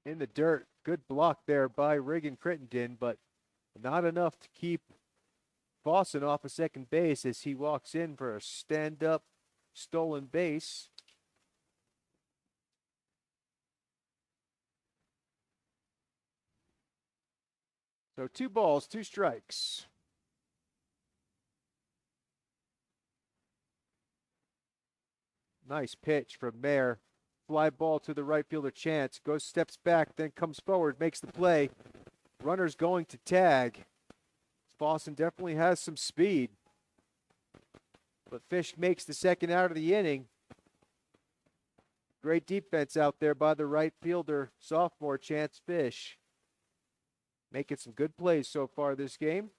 In the dirt. Good block there by Reagan Crittenden, but not enough to keep Fawson off of second base as he walks in for a stand-up stolen base. So 2 balls, 2 strikes. Nice pitch from Mayer. Fly ball to the right fielder, Chance. Goes, steps back, then comes forward, makes the play. Runner's going to tag. Fawson definitely has some speed. But Fish makes the second out of the inning. Great defense out there by the right fielder, sophomore Chance Fish. Making some good plays so far this game.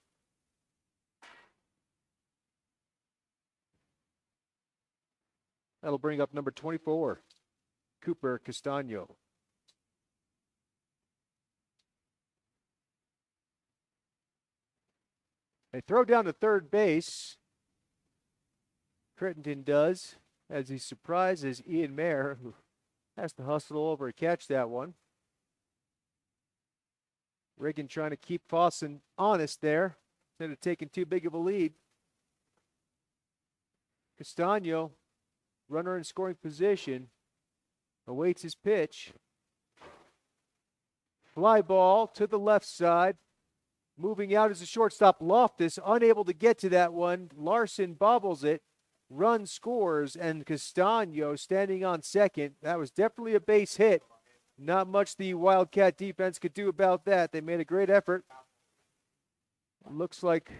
That'll bring up number 24, Cooper Castano. They throw down to third base. Crittenden does, as he surprises Ian Mayer, who has to hustle over and catch that one. Reagan trying to keep Fossen honest there instead of taking too big of a lead. Castano, runner in scoring position, awaits his pitch. Fly ball to the left side. Moving out is the shortstop Loftus, unable to get to that one. Larson bobbles it. Run scores, and Castano standing on second. That was definitely a base hit. Not much the Wildcat defense could do about that. They made a great effort. Looks like,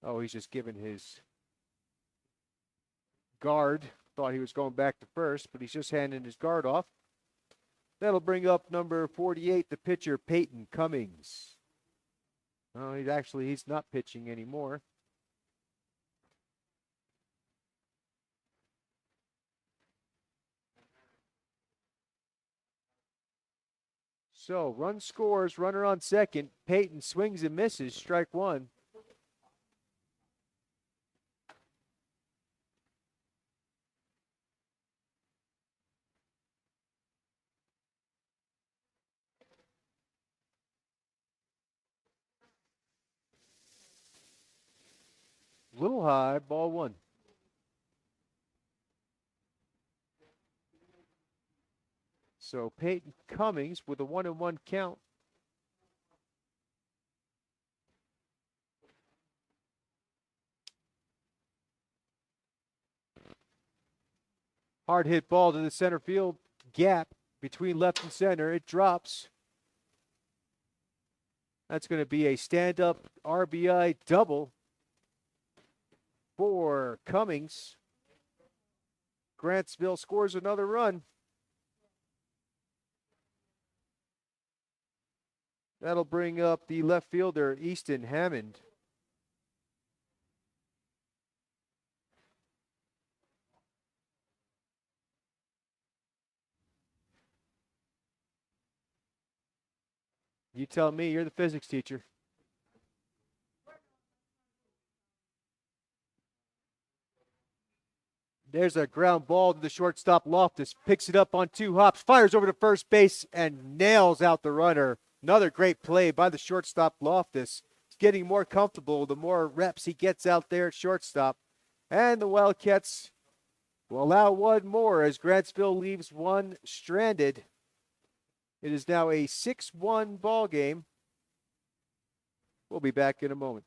oh, he's just giving his guard. Thought he was going back to first, but he's just handing his guard off. That'll bring up number 48, the pitcher, Peyton Cummings. Oh, he's not pitching anymore. So, run scores, runner on second. Peyton swings and misses, strike one. Little high, ball one. So Peyton Cummings with a 1-1 count. Hard hit ball to the center field gap between left and center. It drops. That's going to be a stand-up RBI double for Cummings. Grantsville scores another run. That'll bring up the left fielder, Easton Hammond. You tell me, you're the physics teacher. There's a ground ball to the shortstop. Loftus picks it up on two hops, fires over to first base, and nails out the runner. Another great play by the shortstop, Loftus. He's getting more comfortable the more reps he gets out there at shortstop. And the Wildcats will allow one more as Grantsville leaves one stranded. It is now a 6-1 ball game. We'll be back in a moment.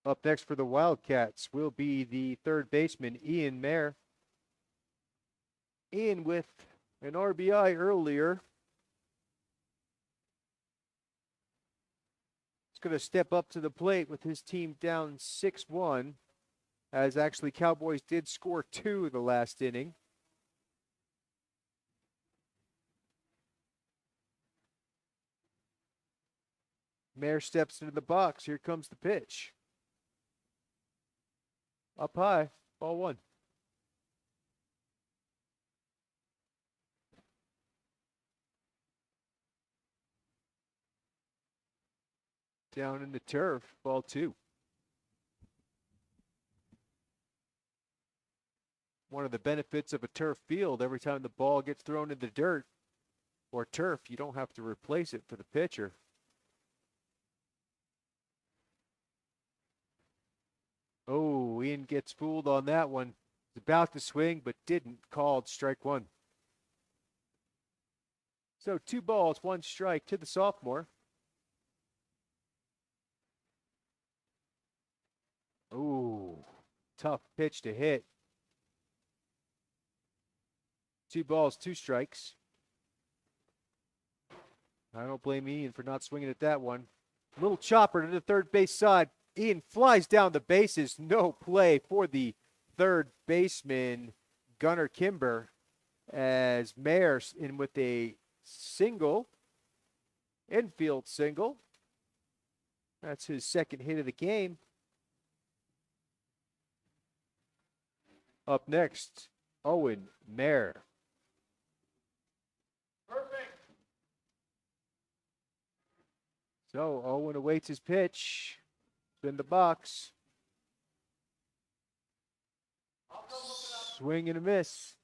Up next for the Wildcats will be the third baseman, Ian Mayer. Ian with an RBI earlier. He's going to step up to the plate with his team down 6-1, as actually Cowboys did score 2 the last inning. Mayer steps into the box. Here comes the pitch. Up high, ball one. Down in the turf, ball two. One of the benefits of a turf field, every time the ball gets thrown in the dirt or turf, you don't have to replace it for the pitcher. Oh, Ian gets fooled on that one. Was about to swing, but didn't. Called strike one. So 2 balls, 1 strike to the sophomore. Ooh, tough pitch to hit. 2 balls, 2 strikes. I don't blame Ian for not swinging at that one. Little chopper to the third base side. Ian flies down the bases. No play for the third baseman, Gunnar Kimber, as Mayer in with a single, infield single. That's his second hit of the game. Up next, Owen Mayer. Perfect. So Owen awaits his pitch. In the box. Swing and a miss.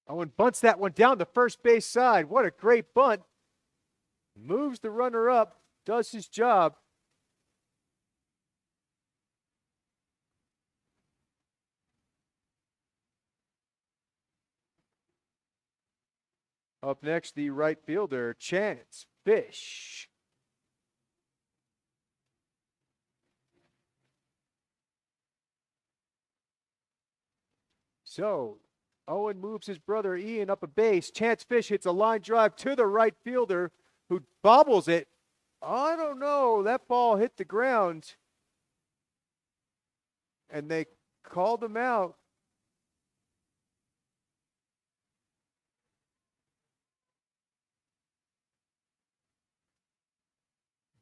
Owen bunts that one down the first base side. What a great bunt. Moves the runner up, does his job. Up next, the right fielder, Chance Fish. So, Owen moves his brother Ian up a base. Chance Fish hits a line drive to the right fielder, who bobbles it. I don't know. That ball hit the ground. And they called him out.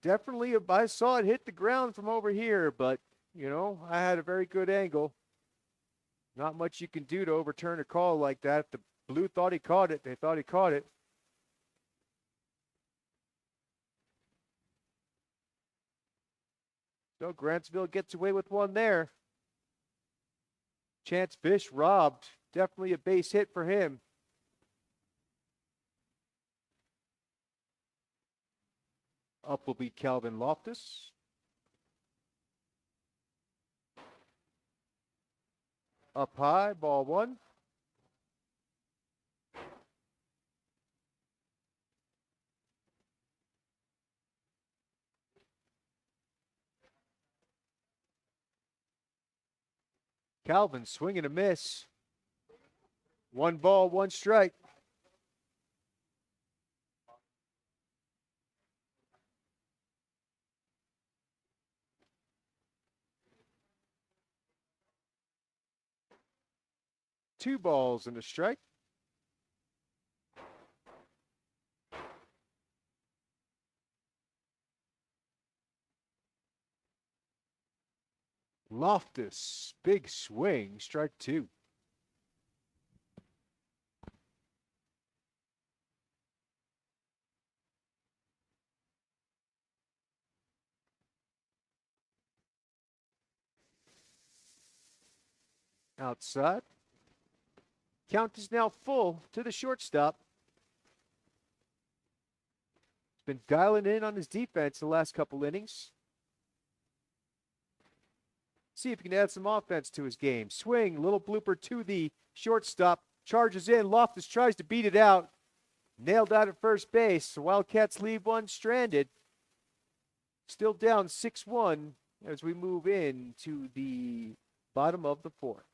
Definitely, I saw it hit the ground from over here, but, you know, I had a very good angle. Not much you can do to overturn a call like that. If the blue thought he caught it, they thought he caught it. So Grantsville gets away with one there. Chance Fish robbed. Definitely a base hit for him. Up will be Calvin Loftus. Up high, ball one. Calvin swing and a miss. 1 ball, 1 strike. Two balls and a strike. Loftus, big swing, strike 2. Outside. Count is now full to the shortstop. He's been dialing in on his defense the last couple innings. See if he can add some offense to his game. Swing, little blooper to the shortstop. Charges in. Loftus tries to beat it out. Nailed out at first base. The Wildcats leave one stranded. Still down 6-1 as we move into the bottom of the 4th.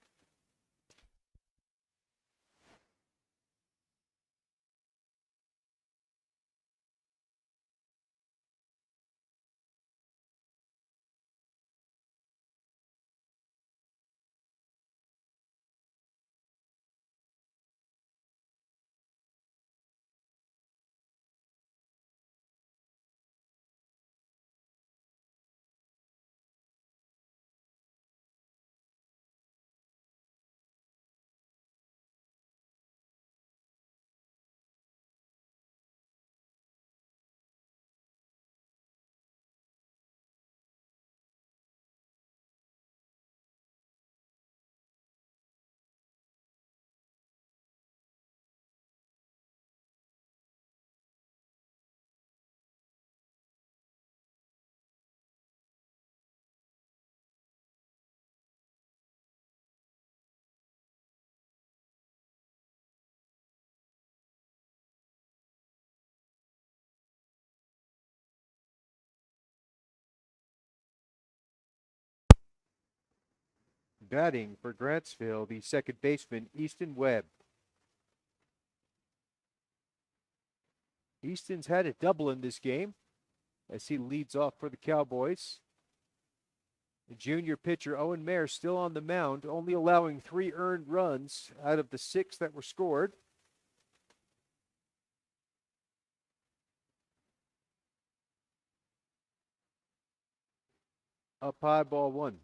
Batting for Grantsville, the second baseman, Easton Webb. Easton's had a double in this game as he leads off for the Cowboys. The junior pitcher, Owen Mayer, still on the mound, only allowing 3 earned runs out of the 6 that were scored. Up high, ball 1.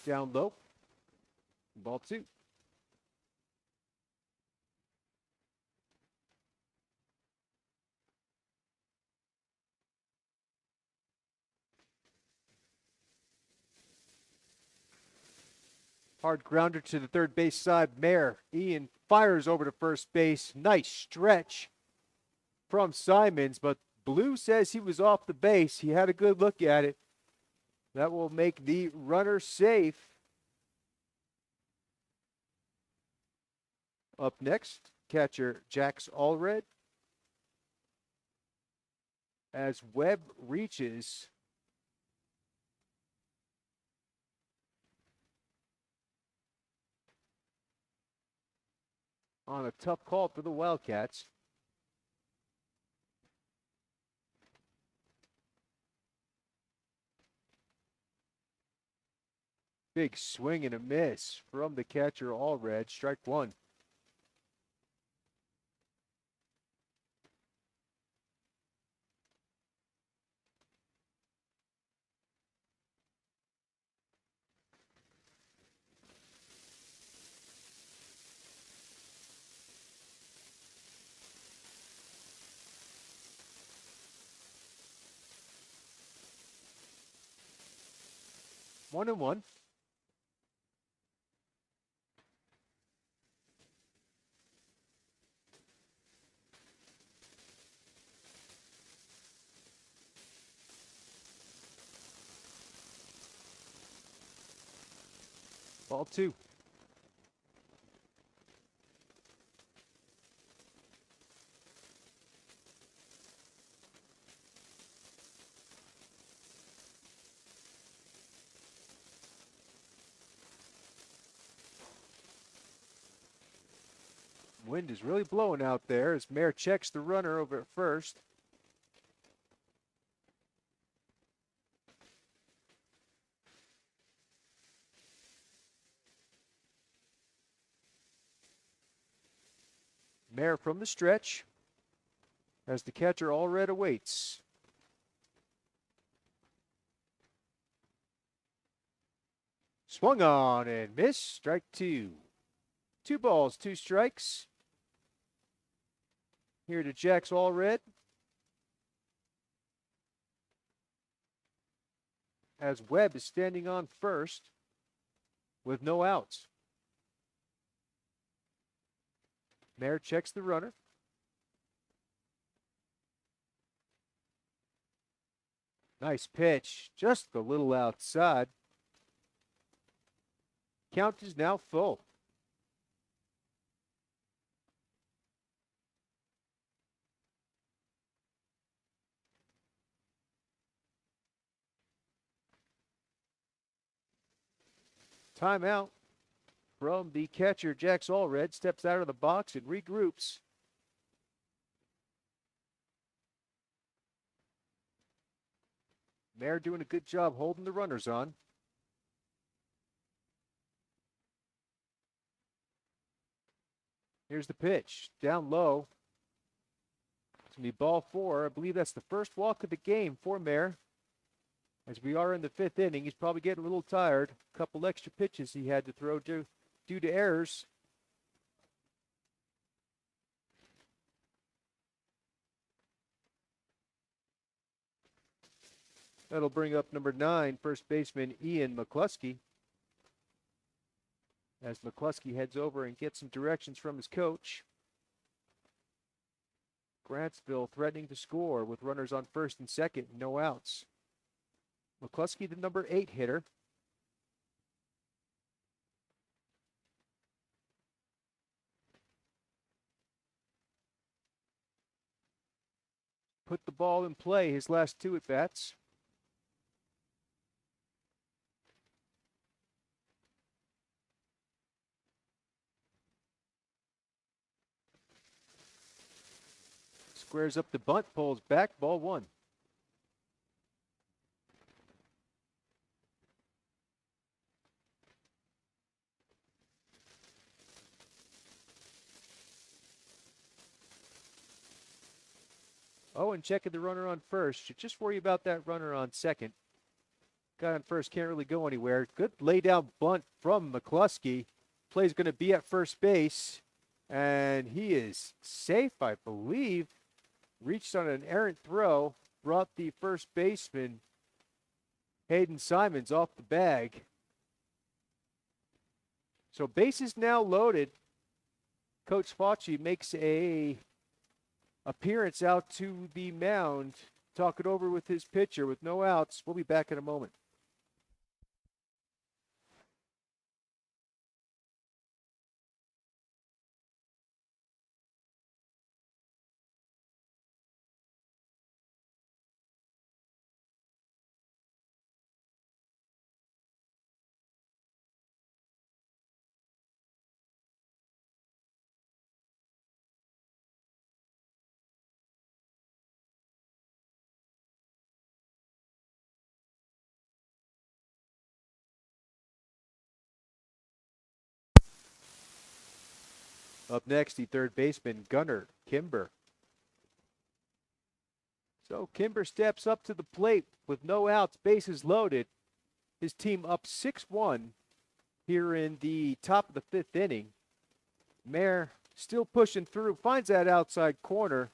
Down low. Ball 2. Hard grounder to the third base side. Mayer, Ian fires over to first base. Nice stretch from Simons, but Blue says he was off the base. He had a good look at it. That will make the runner safe. Up next, catcher Jax Allred. As Webb reaches, on a tough call for the Wildcats. Big swing and a miss from the catcher Allred. Strike 1. One and one. Ball 2. Wind is really blowing out there as Mayer checks the runner over at first. Mayer from the stretch as the catcher Allred awaits. Swung on and missed. Strike 2. 2 balls, 2 strikes. Here to Jax Allred. As Webb is standing on first with no outs. Mayer checks the runner. Nice pitch, just a little outside. Count is now full. Timeout from the catcher, Jax Allred. Steps out of the box and regroups. Mayer doing a good job holding the runners on. Here's the pitch. Down low. It's going to be ball 4. I believe that's the first walk of the game for Mayer. As we are in the 5th inning, he's probably getting a little tired. A couple extra pitches he had to throw due to errors. That'll bring up number 9, first baseman Ian McCluskey. As McCluskey heads over and gets some directions from his coach. Grantsville threatening to score with runners on first and second, no outs. McCluskey, the number 8 hitter. put the ball in play his last 2 at-bats. Squares up the bunt, pulls back, ball 1. Oh, and checking the runner on first. Should just worry about that runner on second. Guy on first can't really go anywhere. Good lay down bunt from McCluskey. Play's going to be at first base. And he is safe, I believe. Reached on an errant throw. Brought the first baseman, Hayden Simons, off the bag. So bases now loaded. Coach Fauci makes a appearance out to the mound. Talk it over with his pitcher with no outs. We'll be back in a moment. Up next, the third baseman, Gunnar Kimber. So Kimber steps up to the plate with no outs, bases loaded. His team up 6-1 here in the top of the 5th inning. Mayer still pushing through, finds that outside corner.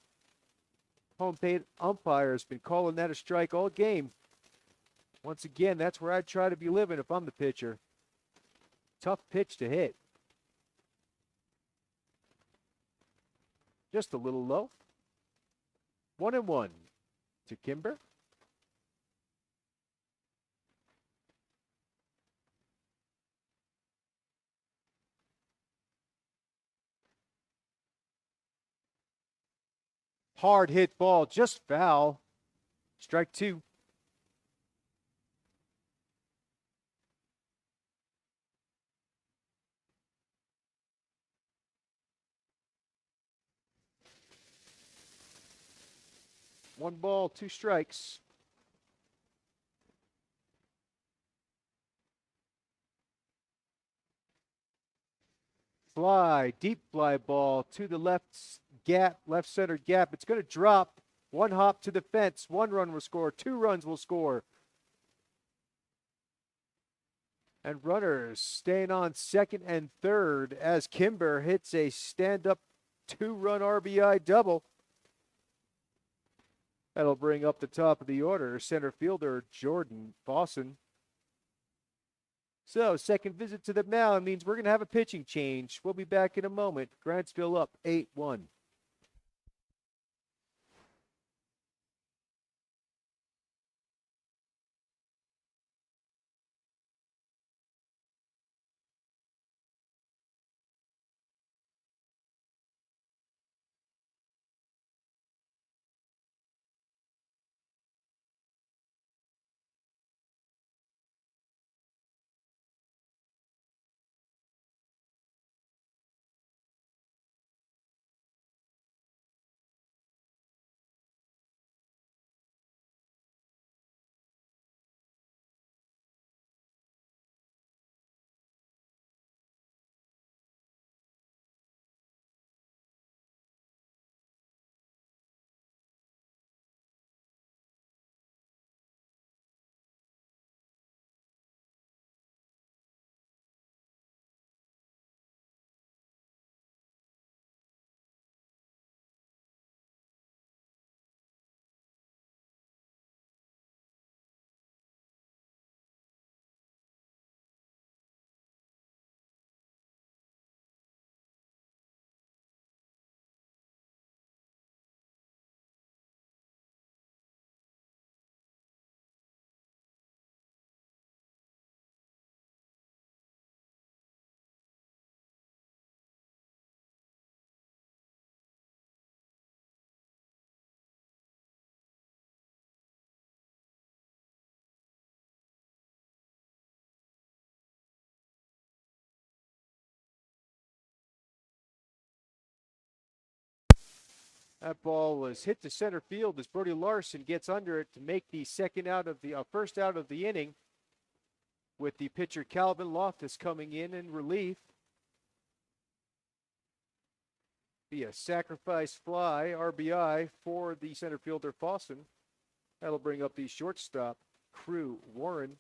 Home plate umpire has been calling that a strike all game. Once again, that's where I'd try to be living if I'm the pitcher. Tough pitch to hit. Just a little low. 1-1 to Kimber. Hard hit ball, just foul. Strike 2. One ball, 2 strikes. Fly, deep fly ball to the left gap, left center gap. It's going to drop. 1 hop to the fence. 1 run will score. 2 runs will score. And runners staying on second and third as Kimber hits a stand-up 2-run RBI double. That'll bring up the top of the order center fielder Jordan Bosson. So, second visit to the mound means we're going to have a pitching change. We'll be back in a moment. Grantsville up 8-1. That ball was hit to center field as Brody Larson gets under it to make the first out of the inning, with the pitcher Calvin Loftus coming in relief. Be a sacrifice fly, RBI for the center fielder Fossen. That'll bring up the shortstop Crew Warren.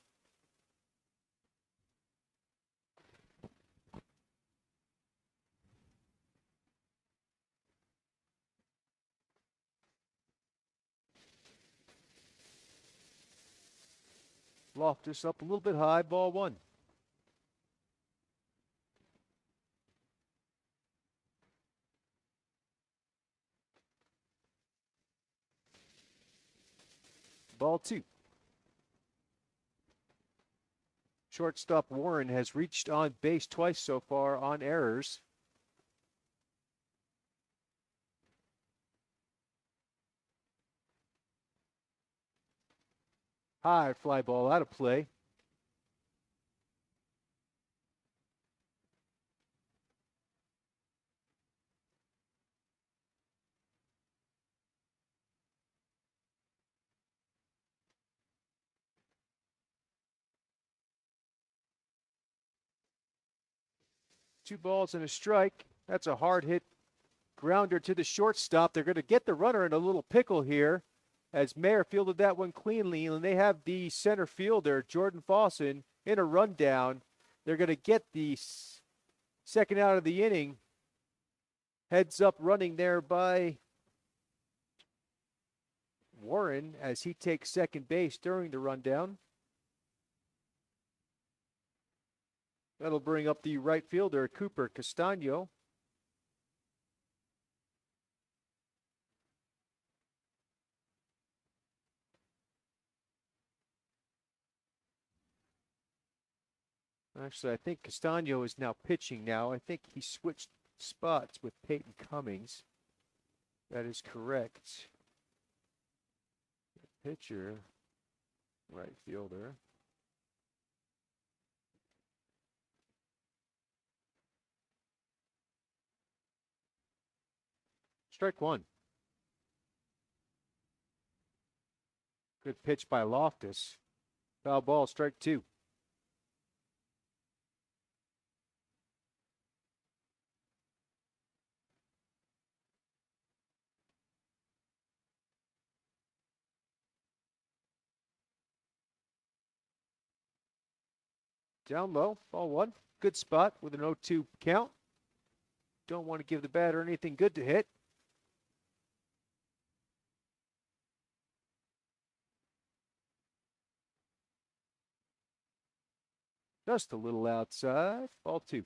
Loftus up a little bit high, ball one. Ball two. Shortstop Warren has reached on base twice so far on errors. High fly ball out of play. Two balls and a strike. That's a hard hit grounder to the shortstop. They're going to get the runner in a little pickle here, as Mayer fielded that one cleanly, and they have the center fielder, Jordan Fossen, in a rundown. They're going to get the second out of the inning. Heads up running there by Warren as he takes second base during the rundown. That'll bring up the right fielder, Cooper Castano. Actually, I think Castano is now pitching now. I think he switched spots with Peyton Cummings. That is correct. Pitcher, right fielder. Strike one. Good pitch by Loftus. Foul ball, strike two. Down low, ball one. Good spot with an 0-2 count. Don't want to give the batter anything good to hit. Just a little outside, ball two.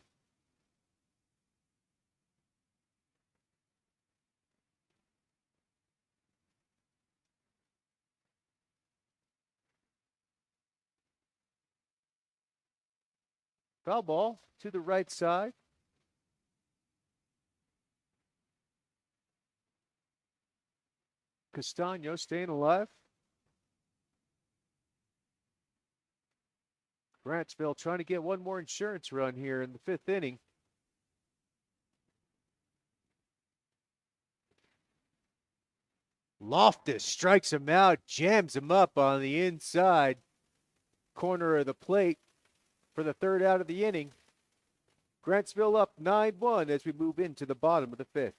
Foul ball to the right side. Castano staying alive. Grantsville trying to get one more insurance run here in the fifth inning. Loftus strikes him out, jams him up on the inside corner of the plate for the third out of the inning. Grantsville up 9-1 as we move into the bottom of the fifth.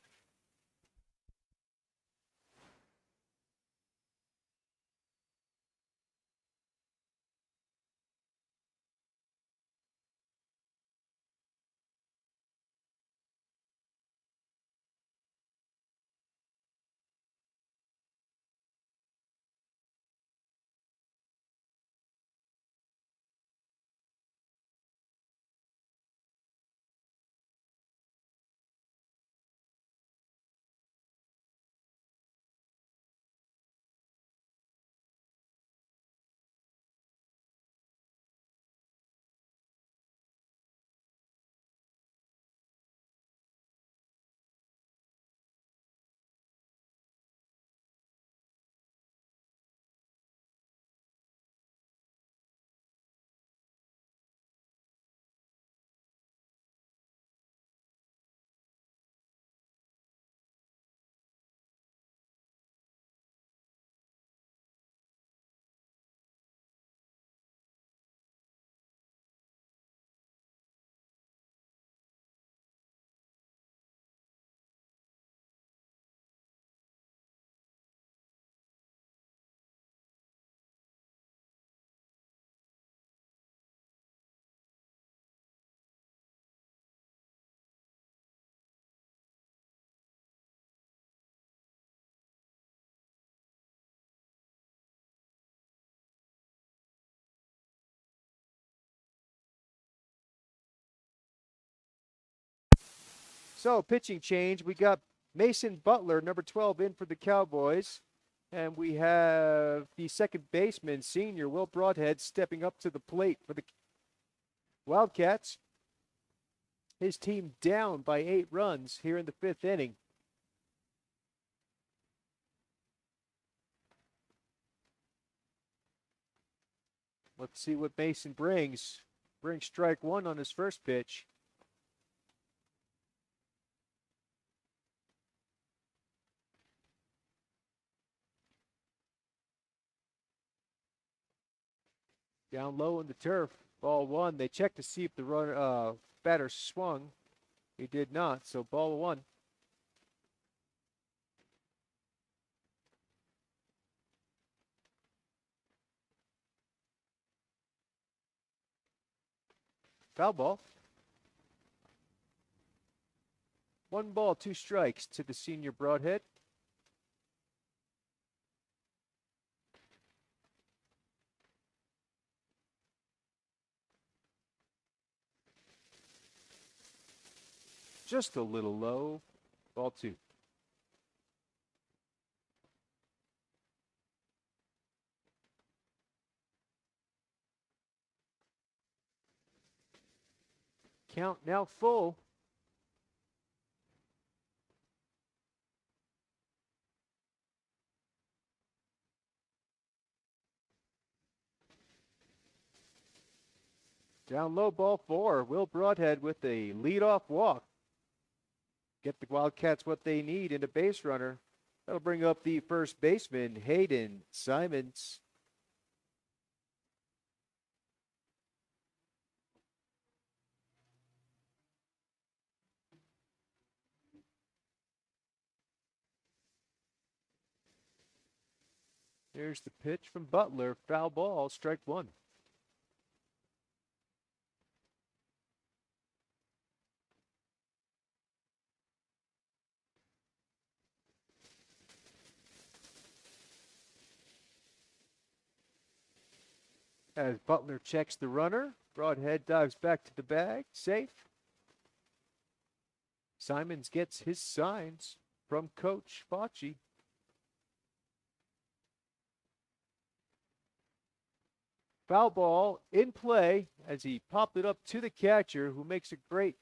So, pitching change. We got Mason Butler, number 12, in for the Cowboys. And we have the second baseman, senior Will Broadhead, stepping up to the plate for the Wildcats. His team down by 8 runs here in the 5th inning. Let's see what Mason brings. Brings strike 1 on his first pitch. Down low in the turf, ball 1. They checked to see if the batter swung. He did not, so ball 1. Foul ball. 1 ball, 2 strikes to the senior Broadhead. Just a little low. Ball 2. Count now full. Down low, ball 4. Will Broadhead with a leadoff walk. Get the Wildcats what they need in a base runner. That'll bring up the first baseman, Hayden Simons. Here's the pitch from Butler. Foul ball, strike 1. As Butler checks the runner, Broadhead dives back to the bag, safe. Simons gets his signs from Coach Facci. Foul ball in play as he popped it up to the catcher, who makes a great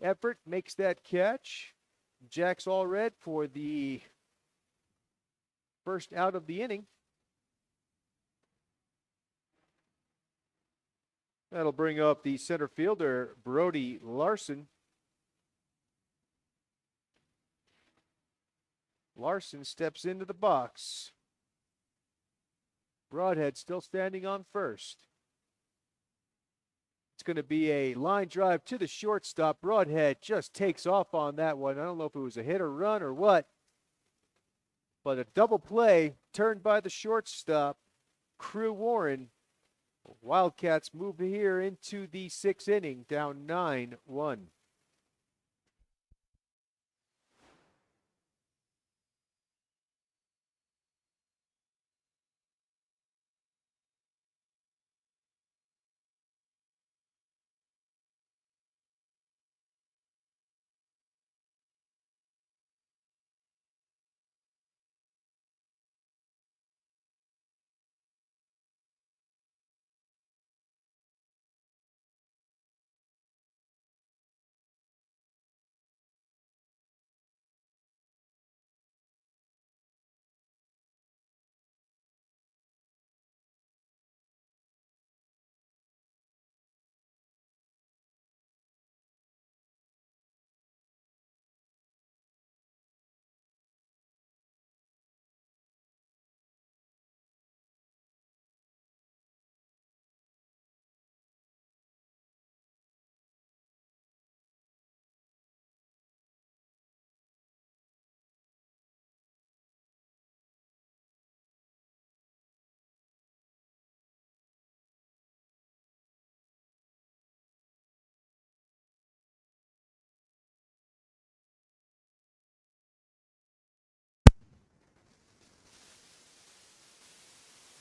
effort, makes that catch. Jack's all red for the first out of the inning. That'll bring up the center fielder, Brody Larson. Larson steps into the box. Broadhead still standing on first. It's going to be a line drive to the shortstop. Broadhead just takes off on that one. I don't know if it was a hit or run or what, but a double play turned by the shortstop, Crew Warren. Wildcats move here into the 6th inning, down 9-1.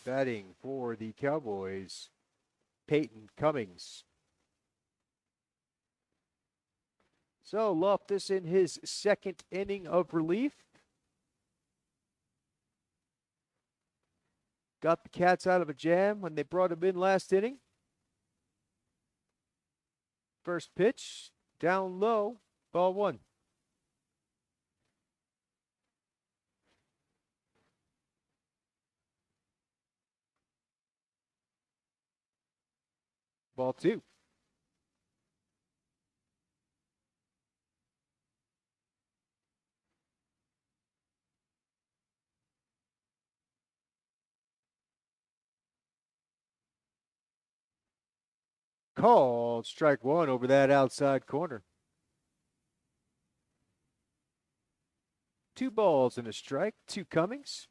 Batting for the Cowboys, Peyton Cummings. So Loftus in his second inning of relief. Got the Cats out of a jam when they brought him in last inning. First pitch, down low, ball one. Ball two. Called strike one over that outside corner. 2 balls and a strike, 2 Cummings.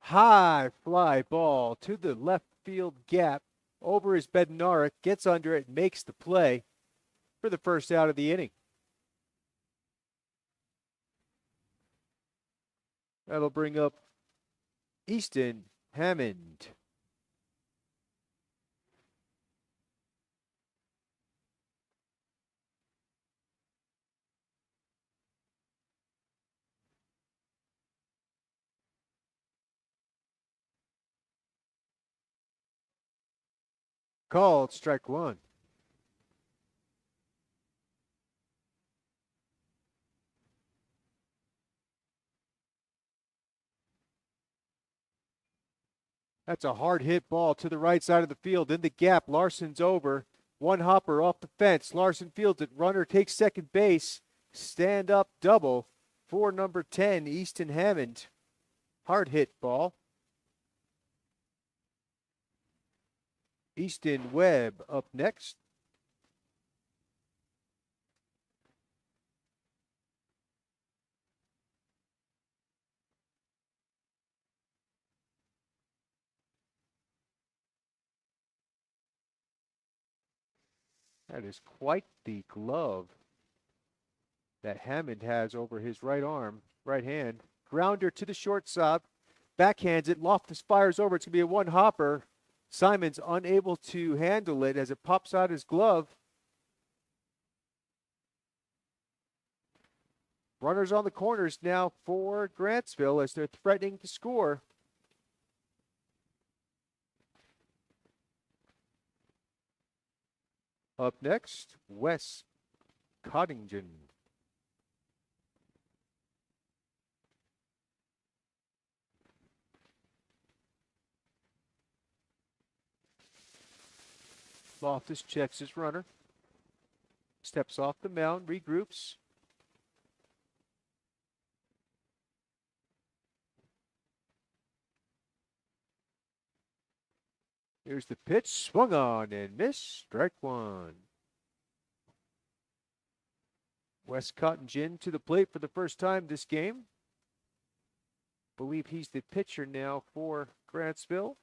High fly ball to the left field gap over his Bednarik, gets under it, makes the play for the first out of the inning. That'll bring up Easton Hammond. Called strike one. That's a hard hit ball to the right side of the field. In the gap, Larson's over. One hopper off the fence. Larson fields it. Runner takes second base. Stand up double for number 10, Easton Hammond. Hard hit ball. Easton Webb up next. That is quite the glove that Hammond has over his right arm, right hand. Grounder to the shortstop. Backhands it. Loftus fires over. It's going to be a one hopper. Simon's unable to handle it as it pops out his glove. Runners on the corners now for Grantsville as they're threatening to score. Up next, Wes Coddington. Loftus checks his runner. Steps off the mound, regroups. Here's the pitch, swung on and missed, strike one. Wes Coddington to the plate for the first time this game. Believe he's the pitcher now for Grantsville.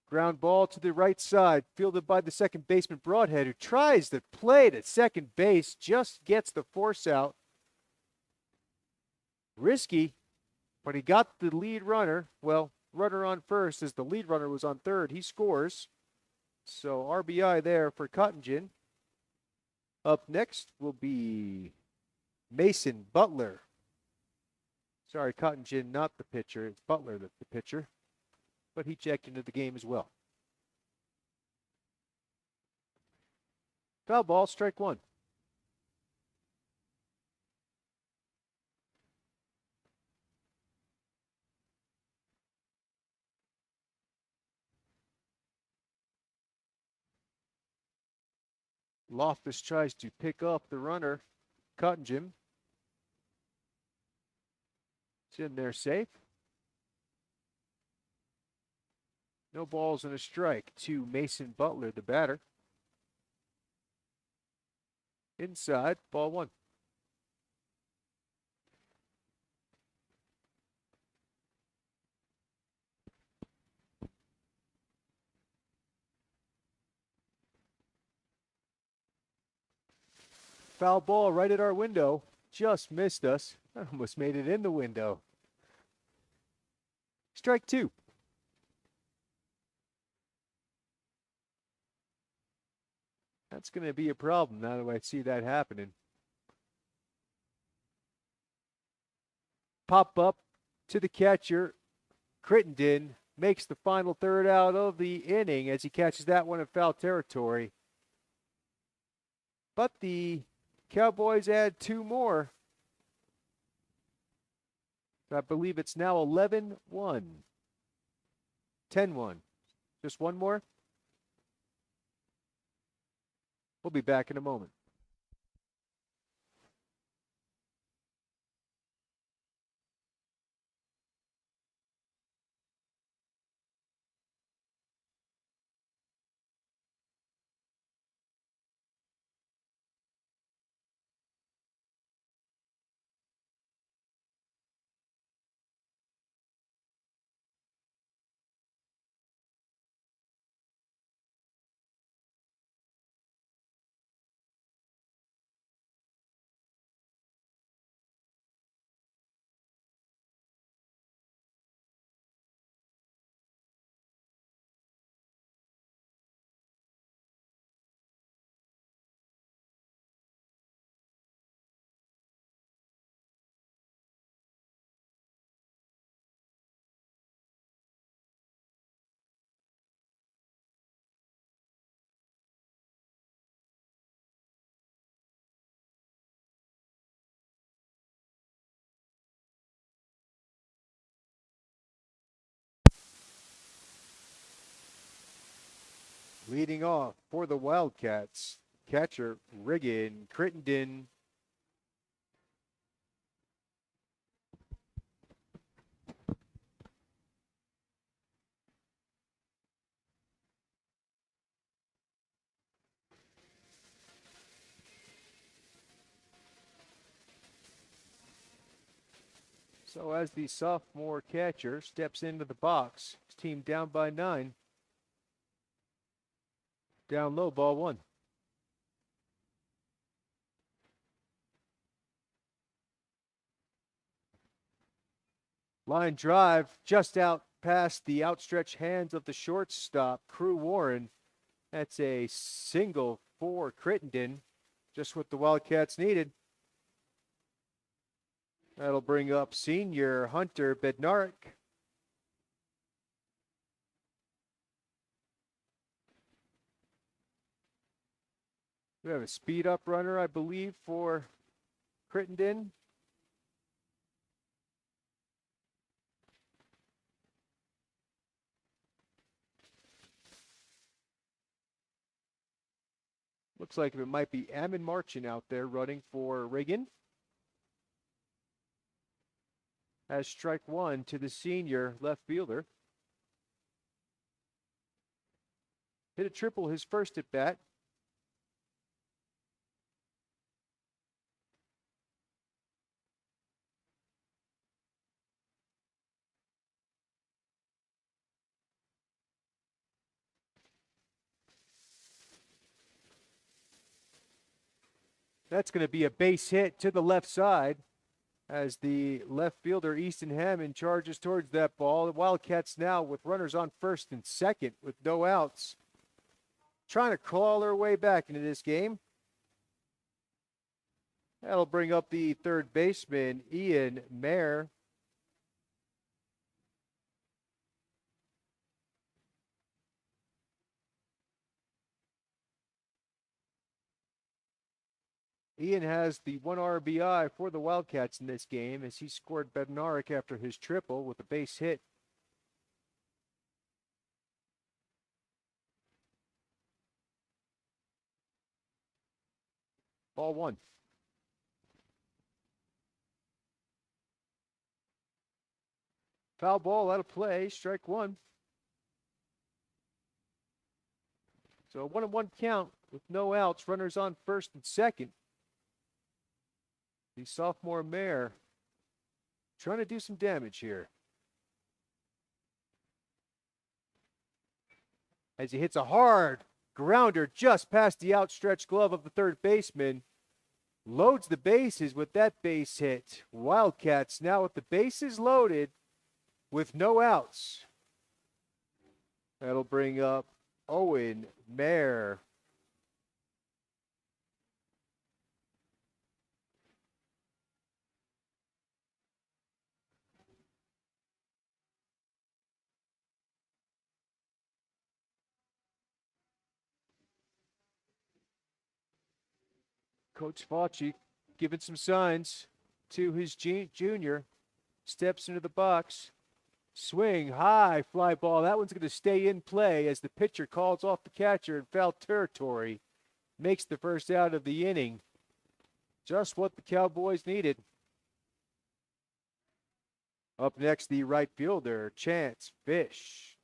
Ground ball to the right side, fielded by the second baseman Broadhead, who tries the play at second base, just gets the force out. Risky, but he got the lead runner. Well, runner on first as the lead runner was on third. He scores. So RBI there for Coddington. Up next will be Mason Butler. Sorry, Coddington, not the pitcher. It's Butler that's the pitcher. But he checked into the game as well. Foul ball, strike one. Loftus tries to pick up the runner, Coddington. It's in there safe. No balls and a strike to Mason Butler, the batter. Inside, ball one. Foul ball right at our window. Just missed us. I almost made it in the window. Strike two. That's going to be a problem now that I see that happening. Pop up to the catcher. Crittenden makes the final third out of the inning as he catches that one in foul territory. But the Cowboys add two more. I believe it's now 11-1. 10-1. Just one more. We'll be back in a moment. Leading off for the Wildcats, catcher Riggin Crittenden. So as the sophomore catcher steps into the box, his team down by 9. Down low, ball 1. Line drive just out past the outstretched hands of the shortstop, Crew Warren. That's a single for Crittenden, just what the Wildcats needed. That'll bring up senior Hunter Bednarik. We have a speed up runner, I believe, for Crittenden. Looks like it might be Ammon Marchin out there running for Reagan. Has strike 1 to the senior left fielder. Hit a triple his first at bat. That's going to be a base hit to the left side as the left fielder, Easton Hammond, charges towards that ball. The Wildcats now with runners on first and second with no outs, trying to claw their way back into this game. That'll bring up the third baseman, Ian Mayer. Ian has the 1 RBI for the Wildcats in this game as he scored Bednarik after his triple with a base hit. Ball 1. Foul ball out of play, strike 1. So a 1-1 count with no outs, runners on first and second. The sophomore Mayer trying to do some damage here. As he hits a hard grounder just past the outstretched glove of the third baseman. Loads the bases with that base hit. Wildcats now with the bases loaded with no outs. That'll bring up Owen Mayer. Coach Fauci giving some signs to his junior. Steps into the box. Swing, high, fly ball. That one's going to stay in play as the pitcher calls off the catcher in foul territory. Makes the first out of the inning. Just what the Cowboys needed. Up next, the right fielder, Chance Fish.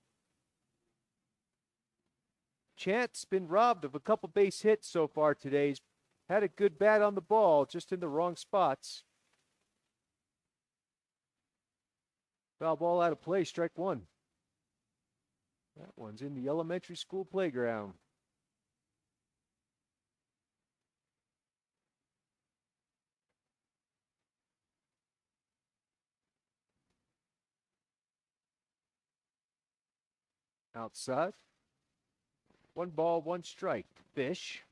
Chance been robbed of a couple base hits so far today. He's had a good bat on the ball, just in the wrong spots. Foul ball out of play, strike one. That one's in the elementary school playground. Outside. One ball, one strike. Fish.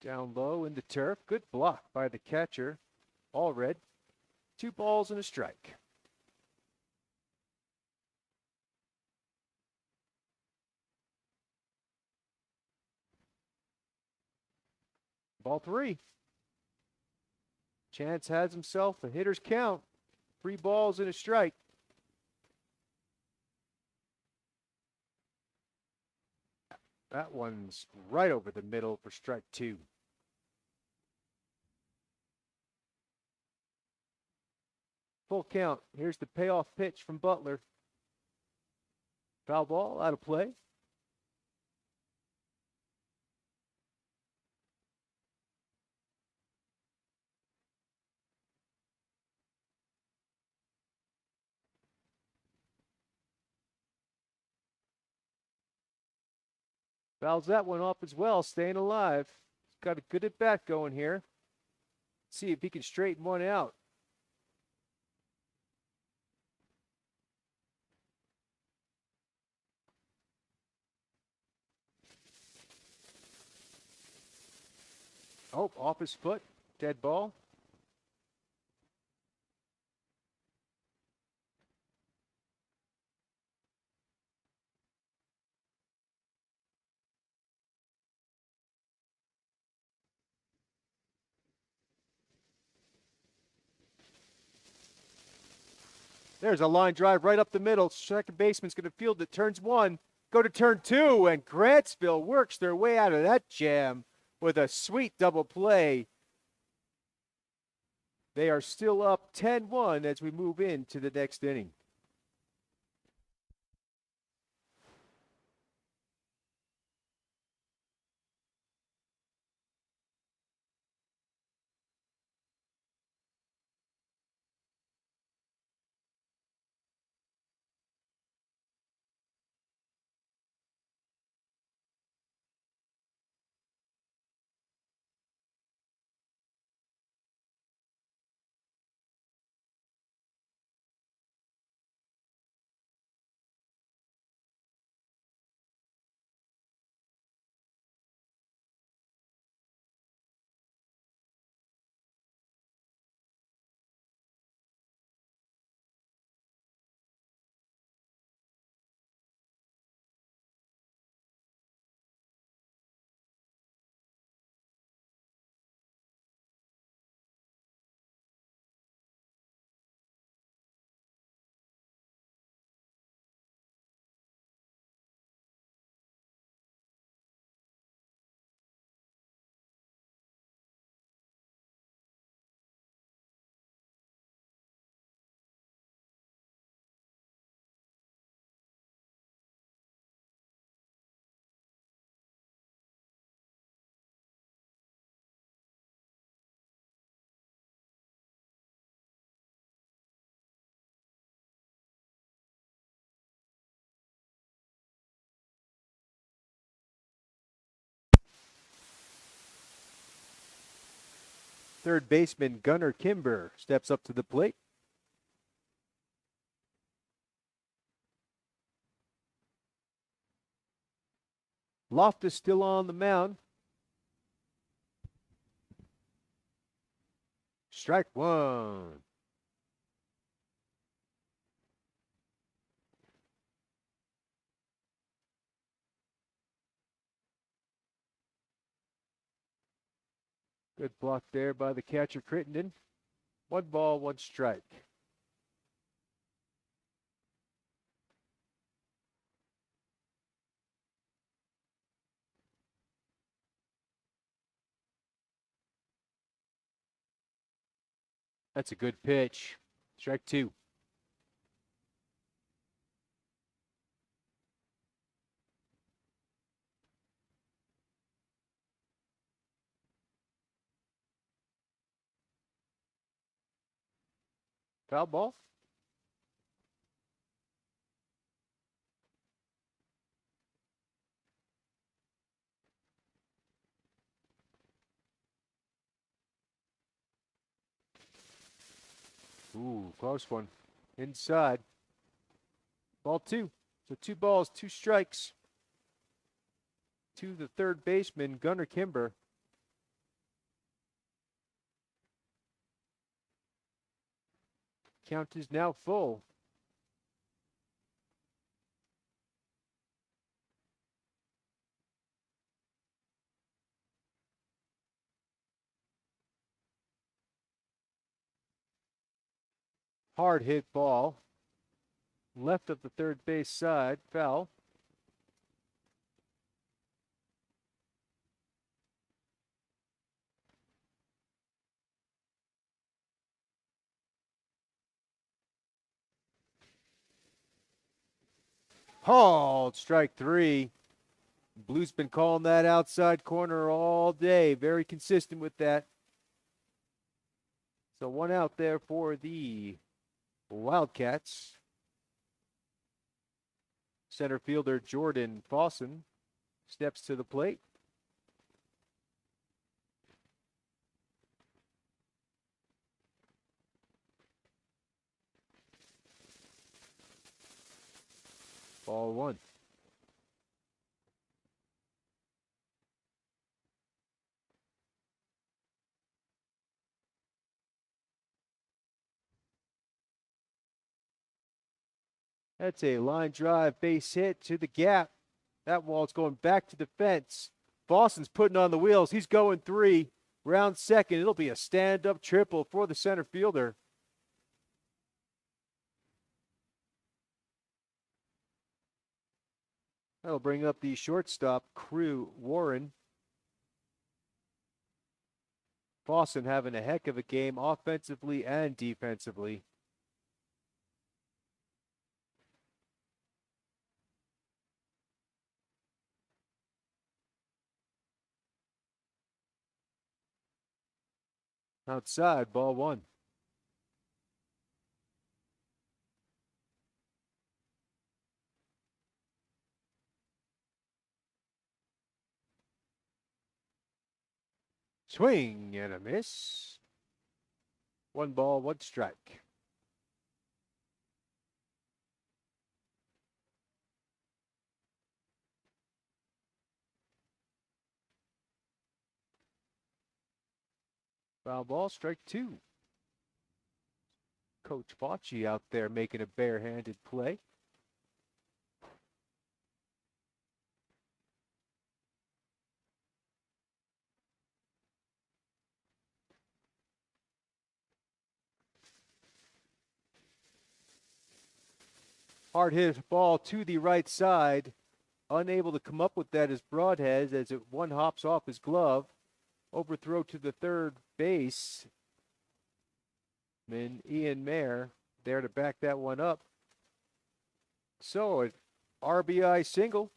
Down low in the turf. Good block by the catcher. All red. 2 balls and a strike. Ball 3. Chance has himself a hitter's count. 3 balls and a strike. That one's right over the middle for strike 2. Full count. Here's the payoff pitch from Butler. Foul ball out of play. Fouls that one off as well, staying alive. He's got a good at bat going here. See if he can straighten one out. Oh, off his foot. Dead ball. There's a line drive right up the middle. Second baseman's going to field it. Turns 1. Go to turn 2. And Grantsville works their way out of that jam with a sweet double play. They are still up 10-1 as we move into the next inning. Third baseman Gunnar Kimber steps up to the plate. Loftus still on the mound. strike one. Good block there by the catcher, Crittenden. 1 ball, 1 strike. That's a good pitch. Strike 2. Foul ball. Ooh, close one. Inside. Ball 2. So 2 balls, 2 strikes. To the third baseman, Gunnar Kimber. Count is now full. Hard hit ball. Left of the third base side. Foul. Hauled. Strike 3. Blue's been calling that outside corner all day. Very consistent with that. So 1 out there for the Wildcats. Center fielder Jordan Fossen steps to the plate. Ball 1. That's a line drive base hit to the gap. That wall's going back to the fence. Boston's putting on the wheels. He's going 3. Round second. It'll be a stand-up triple for the center fielder. That'll bring up the shortstop, Crew Warren. Boston having a heck of a game offensively and defensively. Outside, ball 1. Swing and a miss. 1 ball, 1 strike. Foul ball, strike 2. Coach Bocci out there making a barehanded play. Hard hit ball to the right side. Unable to come up with that is Broadhead as it 1 hops off his glove. Overthrow to the third base. And Ian Mayer there to back that one up. So an RBI single.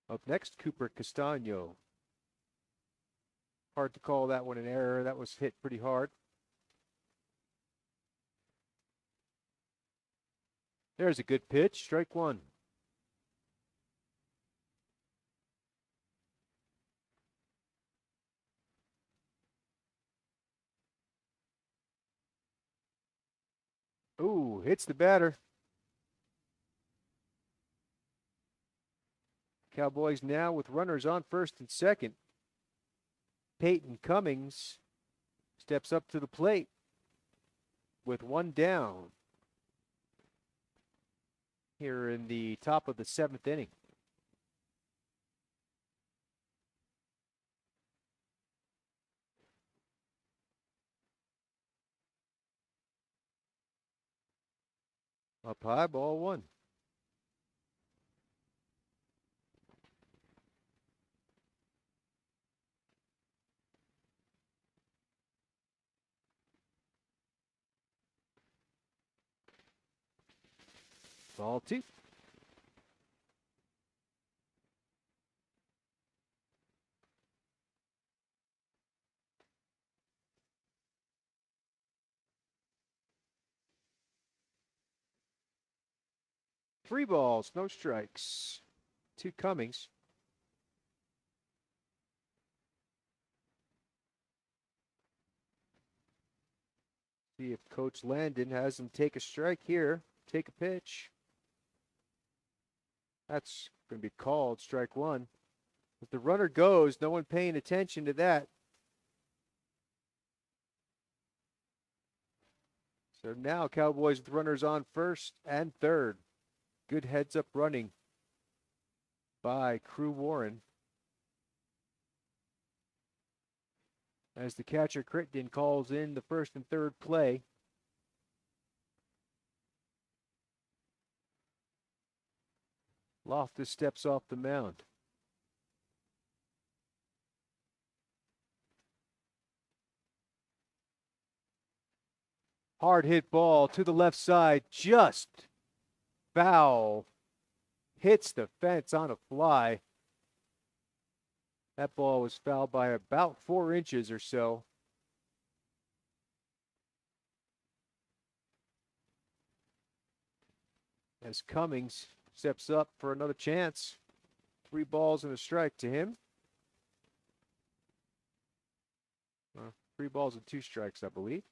Up next, Cooper Castano. Hard to call that one an error. That was hit pretty hard. There's a good pitch. Strike 1. Ooh, hits the batter. Cowboys now with runners on first and second. Peyton Cummings steps up to the plate with one down here in the top of the 7th inning. Up high, ball one. Ball two. Three balls, no strikes. Two Cummings. See if Coach Landon has him take a strike here. Take a pitch. That's going to be called strike one. If the runner goes, no one paying attention to that. So now Cowboys with runners on first and third. Good heads up running by Crew Warren. As the catcher Crittenden calls in the first and third play. Loftus steps off the mound. Hard hit ball to the left side, just foul. Hits the fence on a fly. That ball was fouled by about 4 inches or so. As Cummings steps up for another chance. 3 balls and a strike to him. 3 balls and 2 strikes, I believe.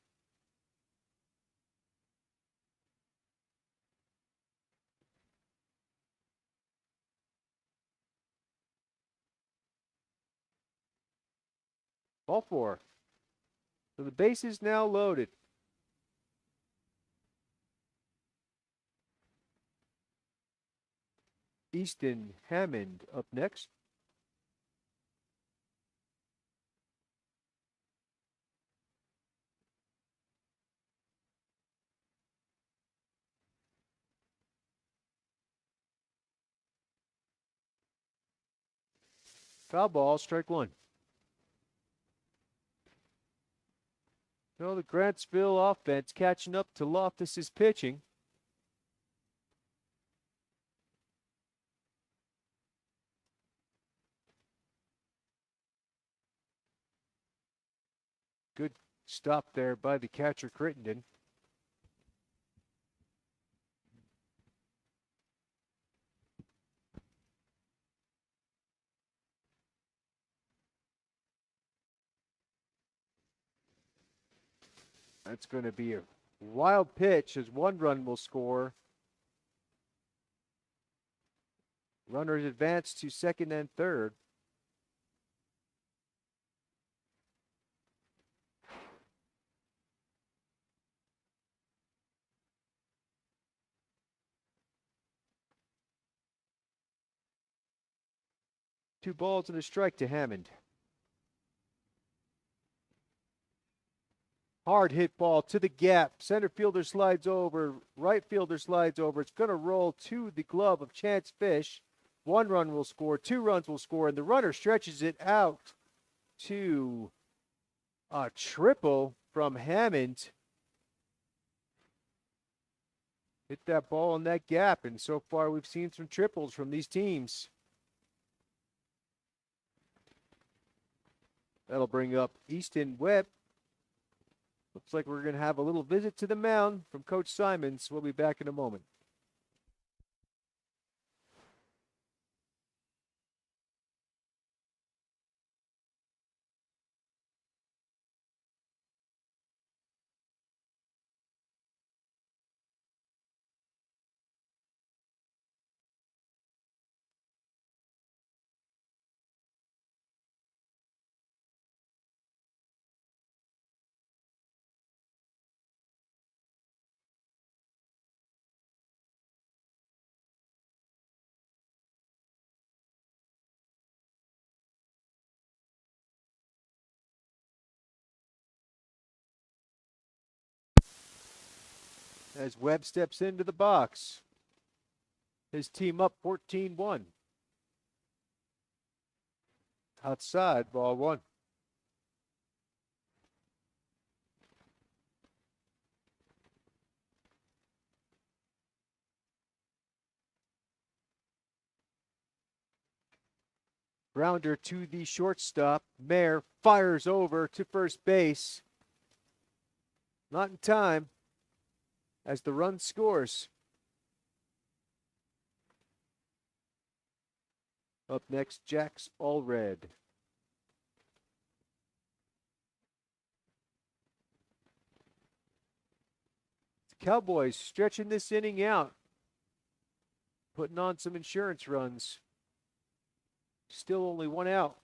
Ball 4. So the base is now loaded. Easton Hammond up next. Foul ball, strike one. So the Grantsville offense catching up to Loftus's pitching. Good stop there by the catcher Crittenden. That's going to be a wild pitch as 1 run will score. Runners advance to second and third. Two balls and a strike to Hammond. Hard hit ball to the gap. Center fielder slides over. Right fielder slides over. It's going to roll to the glove of Chance Fish. 1 run will score. 2 runs will score. And the runner stretches it out to a triple from Hammond. Hit that ball in that gap. And so far we've seen some triples from these teams. That'll bring up Easton Webb. Looks like we're going to have a little visit to the mound from Coach Simons. We'll be back in a moment. as Webb steps into the box. His team up 14-1. Outside, ball one. Grounder to the shortstop. Mayer fires over to first base. Not in time as the run scores. Up next, Jax Allred. The Cowboys stretching this inning out, putting on some insurance runs. Still only one out.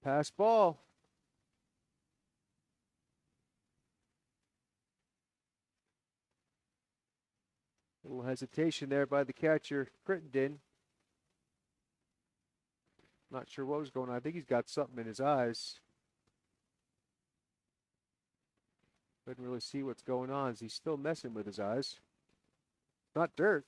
Pass ball. A little hesitation there by the catcher, Crittenden. Not sure what was going on. I think he's got something in his eyes. Couldn't really see what's going on as he's still messing with his eyes. Not dirt.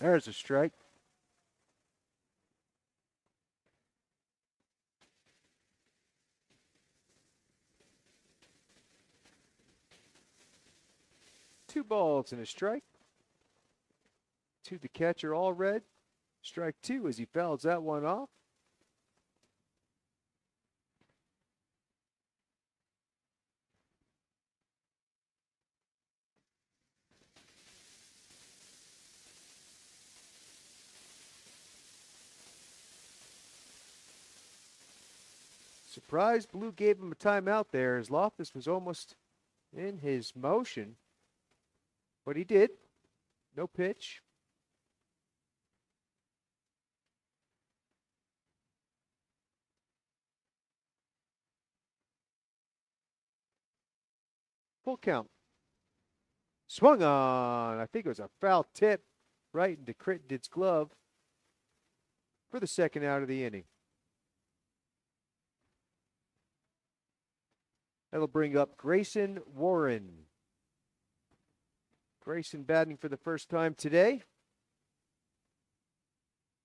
There's a strike. Two balls and a strike. To the catcher, Allred. Strike two as he fouls that one off. Surprised Blue gave him a timeout there as Loftus was almost in his motion. But he did. No pitch. Full count. Swung on. I think it was a foul tip right into Crittenden's glove for the second out of the inning. That'll bring up Grayson Warren. Grayson batting for the first time today.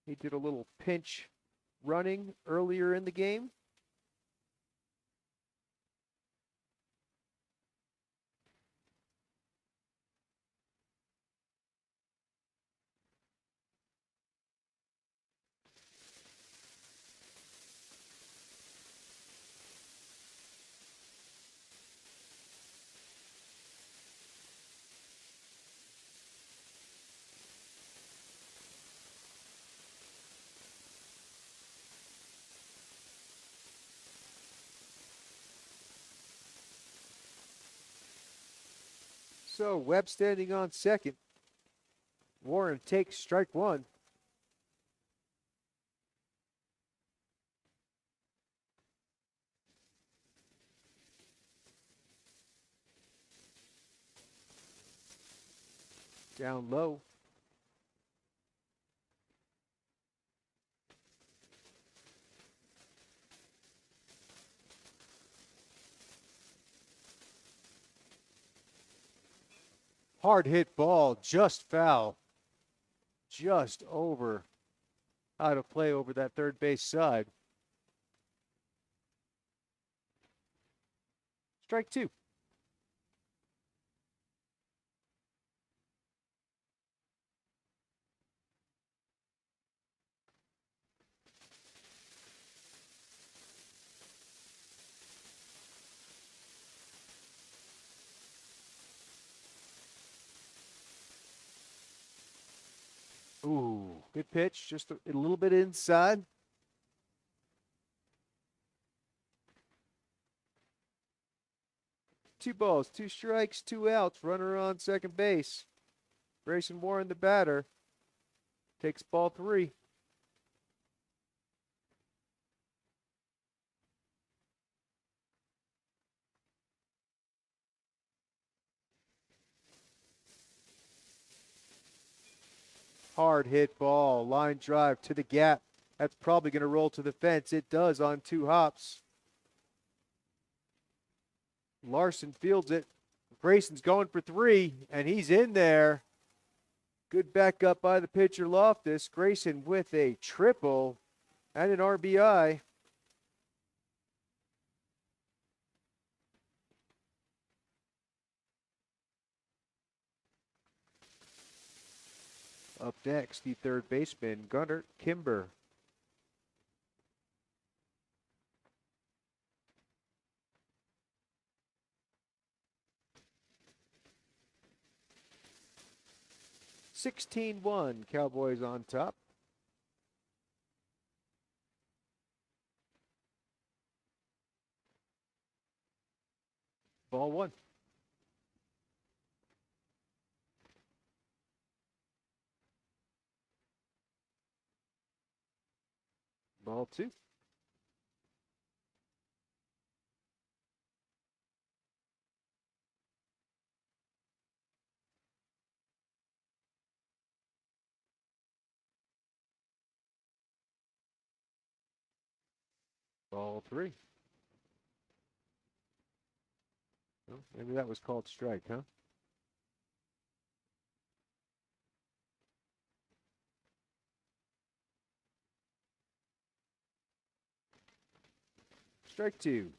He did a little pinch running earlier in the game. So Webb standing on second. Warren takes strike one. Down low. Hard hit ball, just foul. Just over. Out of play over that third base side. Strike two. Ooh, good pitch. Just a little bit inside. 2 balls, 2 strikes, 2 outs. Runner on second base. Grayson Warren, the batter, takes ball 3. Hard hit ball, line drive to the gap. That's probably going to roll to the fence. It does on 2 hops. Larson fields it. Grayson's going for 3, and he's in there. Good backup by the pitcher Loftus. Grayson with a triple and an RBI. Up next, the third baseman, Gunnar Kimber. (16-1), Cowboys on top. Ball 1. Ball 2. Ball 3. Well, maybe that was called strike, huh? Strike 2.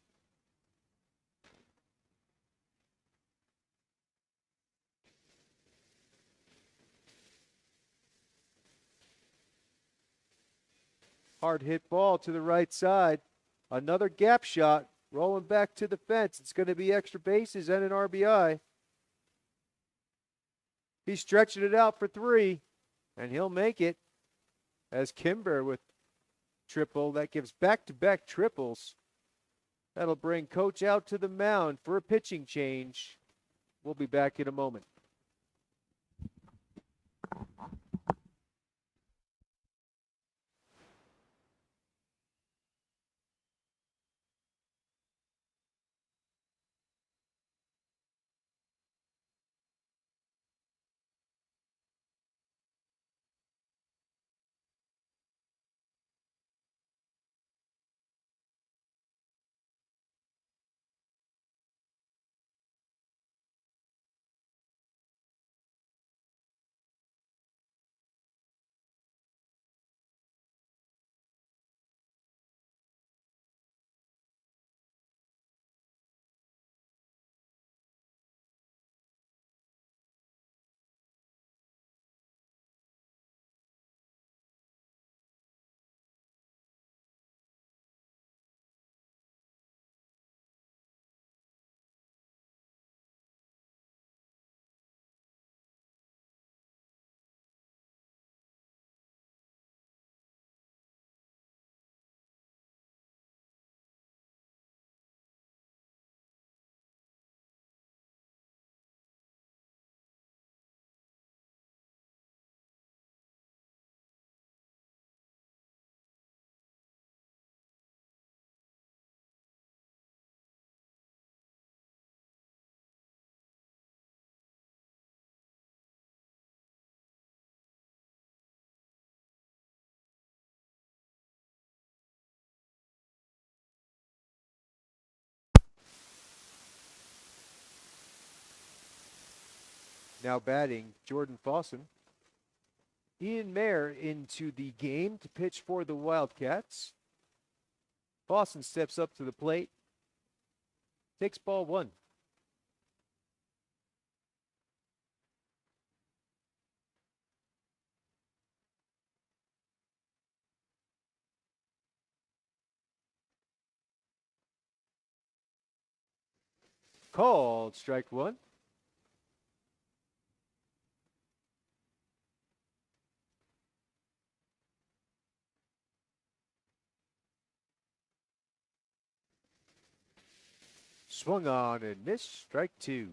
Hard hit ball to the right side. Another gap shot, rolling back to the fence. It's going to be extra bases and an RBI. He's stretching it out for 3, and he'll make it as Kimber with triple. That gives back-to-back triples. That'll bring Coach out to the mound for a pitching change. We'll be back in a moment. Now batting, Jordan Fossen. Ian Mayer into the game to pitch for the Wildcats. Fossen steps up to the plate. Takes ball 1. Called strike 1. Swung on and missed. Strike two.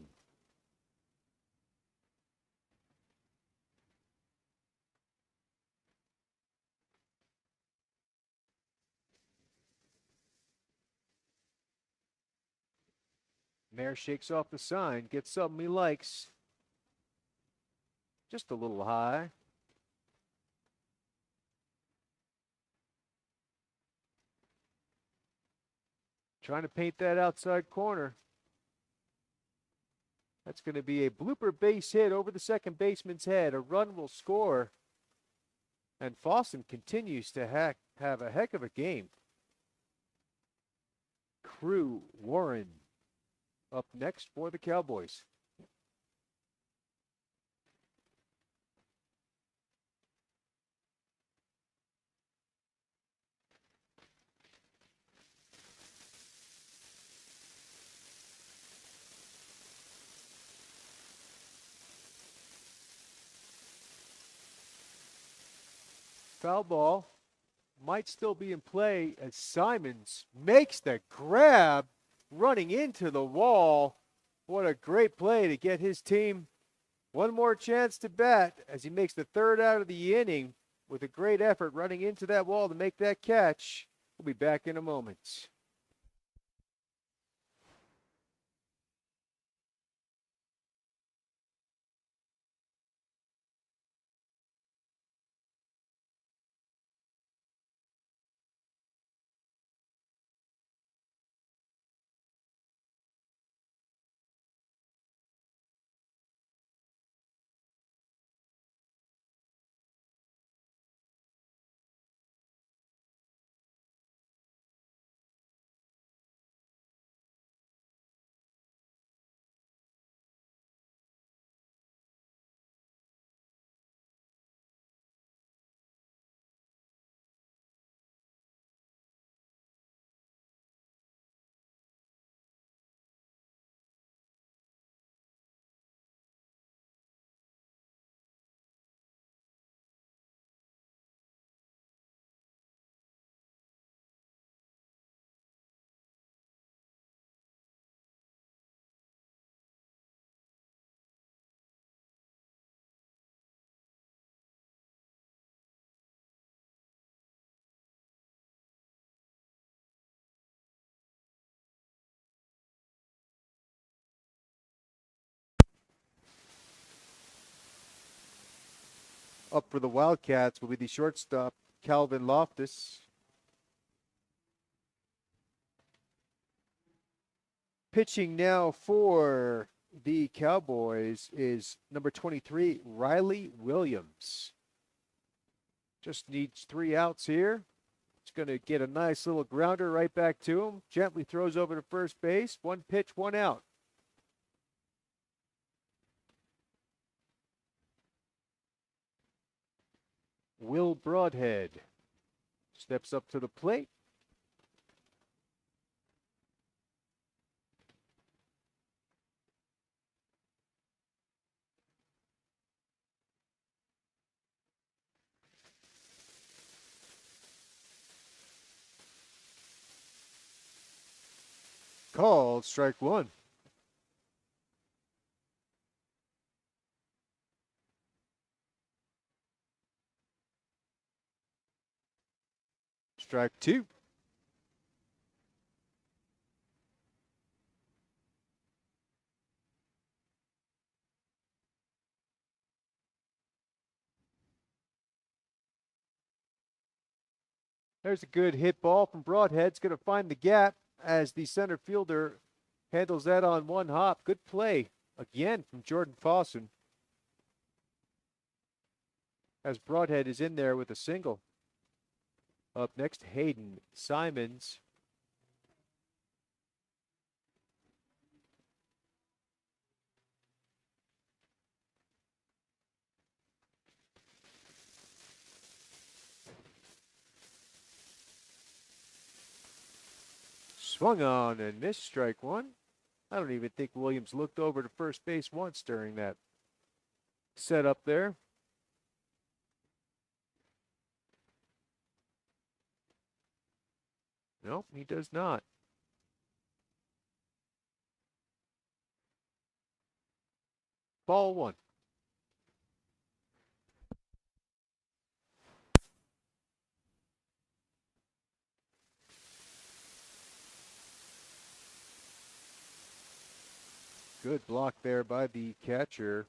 Mayor shakes off the sign, gets something he likes. Just a little high. Trying to paint that outside corner. That's going to be a blooper base hit over the second baseman's head. A run will score. And Fossen continues to have a heck of a game. Crew Warren up next for the Cowboys. Foul ball might still be in play as Simons makes the grab, running into the wall. What a great play to get his team one more chance to bat as he makes the third out of the inning with a great effort running into that wall to make that catch. We'll be back in a moment. Up for the Wildcats will be the shortstop, Calvin Loftus. Pitching now for the Cowboys is number 23, Riley Williams. Just needs 3 outs here. It's going to get a nice little grounder right back to him. Gently throws over to first base. 1 pitch, 1 out. Will Broadhead steps up to the plate. Called strike 1. Strike 2. There's a good hit ball from Broadhead. It's going to find the gap as the center fielder handles that on 1 hop. Good play again from Jordan Fossen as Broadhead is in there with a single. Up next, Hayden Simons. Swung on and missed, strike 1. I don't even think Williams looked over to first base once during that setup there. Nope, he does not. Ball one. Good block there by the catcher.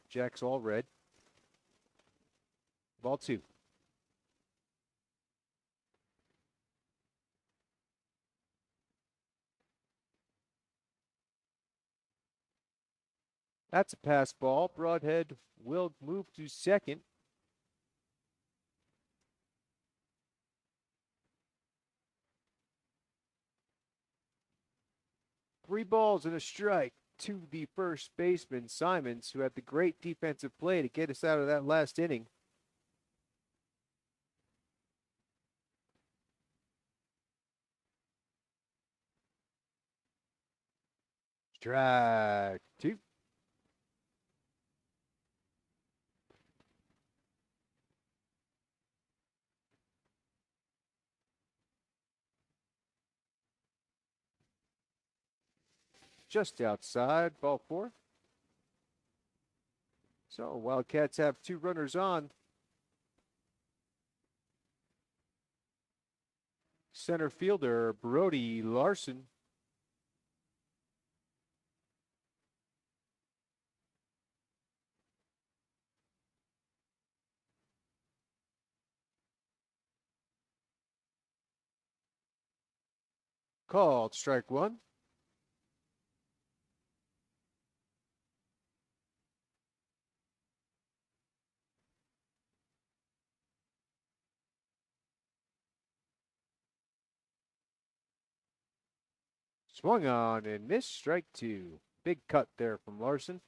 Jack's all red. Ball two. That's a pass ball. Broadhead will move to second. Three balls and a strike to the first baseman, Simons, who had the great defensive play to get us out of that last inning. Strike two. Just outside, ball four. So Wildcats have two runners on. Center fielder Brody Larson. Called strike one. Swung on and missed, strike two. Big cut there from Larson.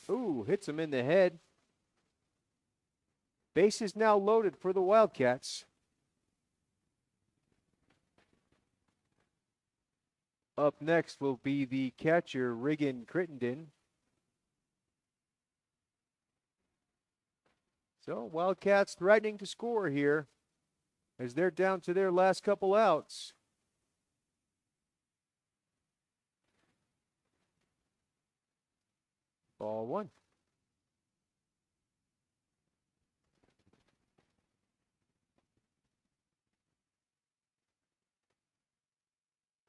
Ooh, hits him in the head. Base is now loaded for the Wildcats. Up next will be the catcher, Riggin Crittenden. So Wildcats threatening to score here as they're down to their last couple outs. Ball one.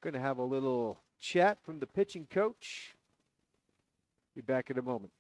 Going to have a little chat from the pitching coach. Be back in a moment.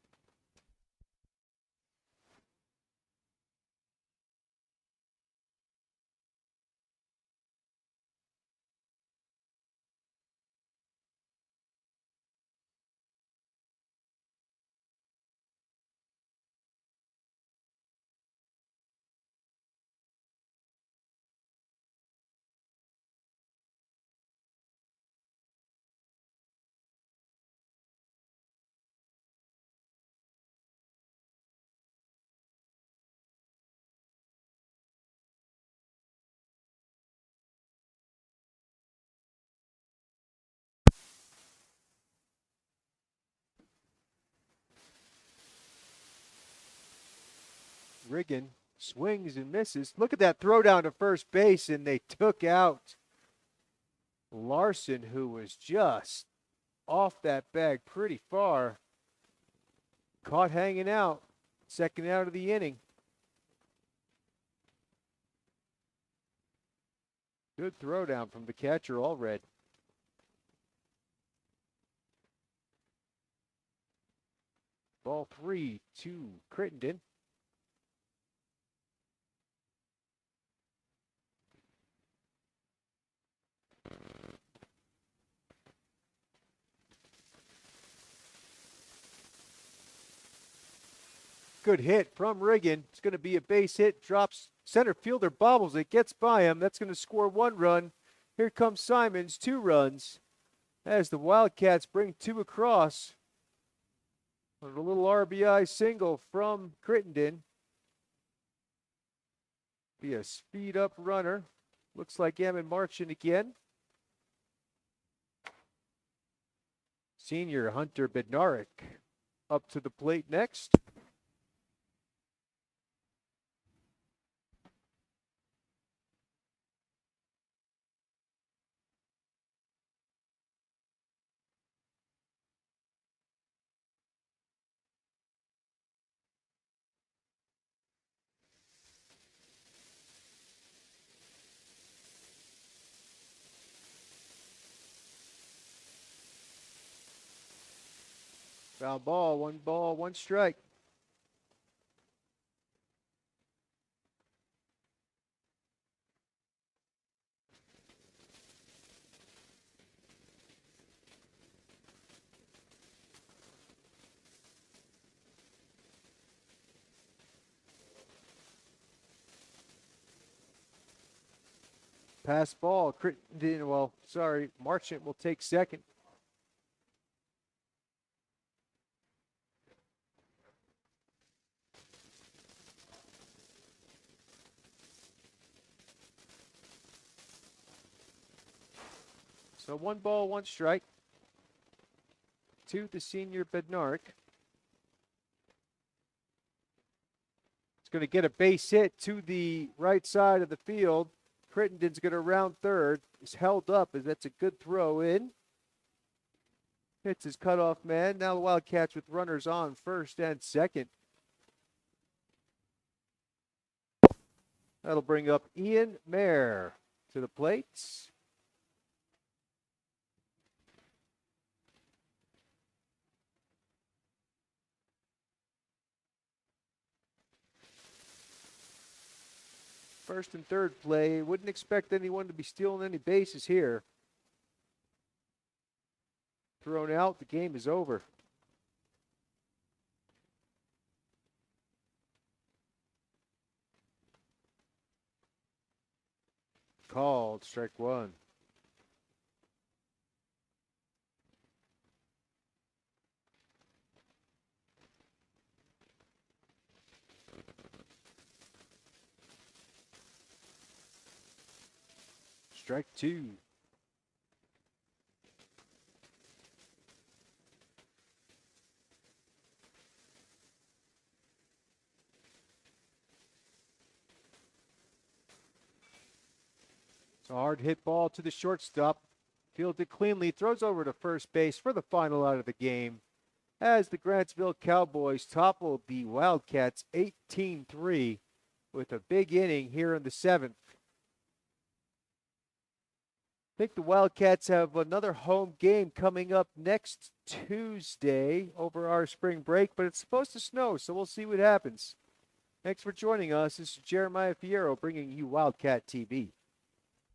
Riggin swings and misses. Look at that throw down to first base, and they took out Larson, who was just off that bag pretty far. Caught hanging out. Second out of the inning. Good throw down from the catcher, Allred. Ball three to Crittenden. Good hit from Riggin. It's going to be a base hit. Drops center fielder, bobbles it, gets by him. That's going to score one run. Here comes Simons, 2 runs. As the Wildcats bring 2 across. A little RBI single from Crittenden. Be a speed up runner. Looks like Ammon Marchand again. Senior Hunter Bednarik up to the plate next. Foul ball, one strike. Pass ball. Crittenden, Marchant will take second. So 1 ball, 1 strike to the senior Bednarik. It's going to get a base hit to the right side of the field. Crittenden's going to round third. Is held up as that's a good throw in. Hits his cutoff man. Now the Wildcats with runners on first and second. That'll bring up Ian Mayer to the plate. First and third play. Wouldn't expect anyone to be stealing any bases here. Thrown out. The game is over. Called. Strike one. Strike two. It's a hard hit ball to the shortstop. Fielded cleanly, throws over to first base for the final out of the game as the Grantsville Cowboys toppled the Wildcats 18-3 with a big inning here in the seventh. I think the Wildcats have another home game coming up next Tuesday over our spring break, but it's supposed to snow, so we'll see what happens. Thanks for joining us. This is Jeremiah Fierro bringing you Wildcat TV.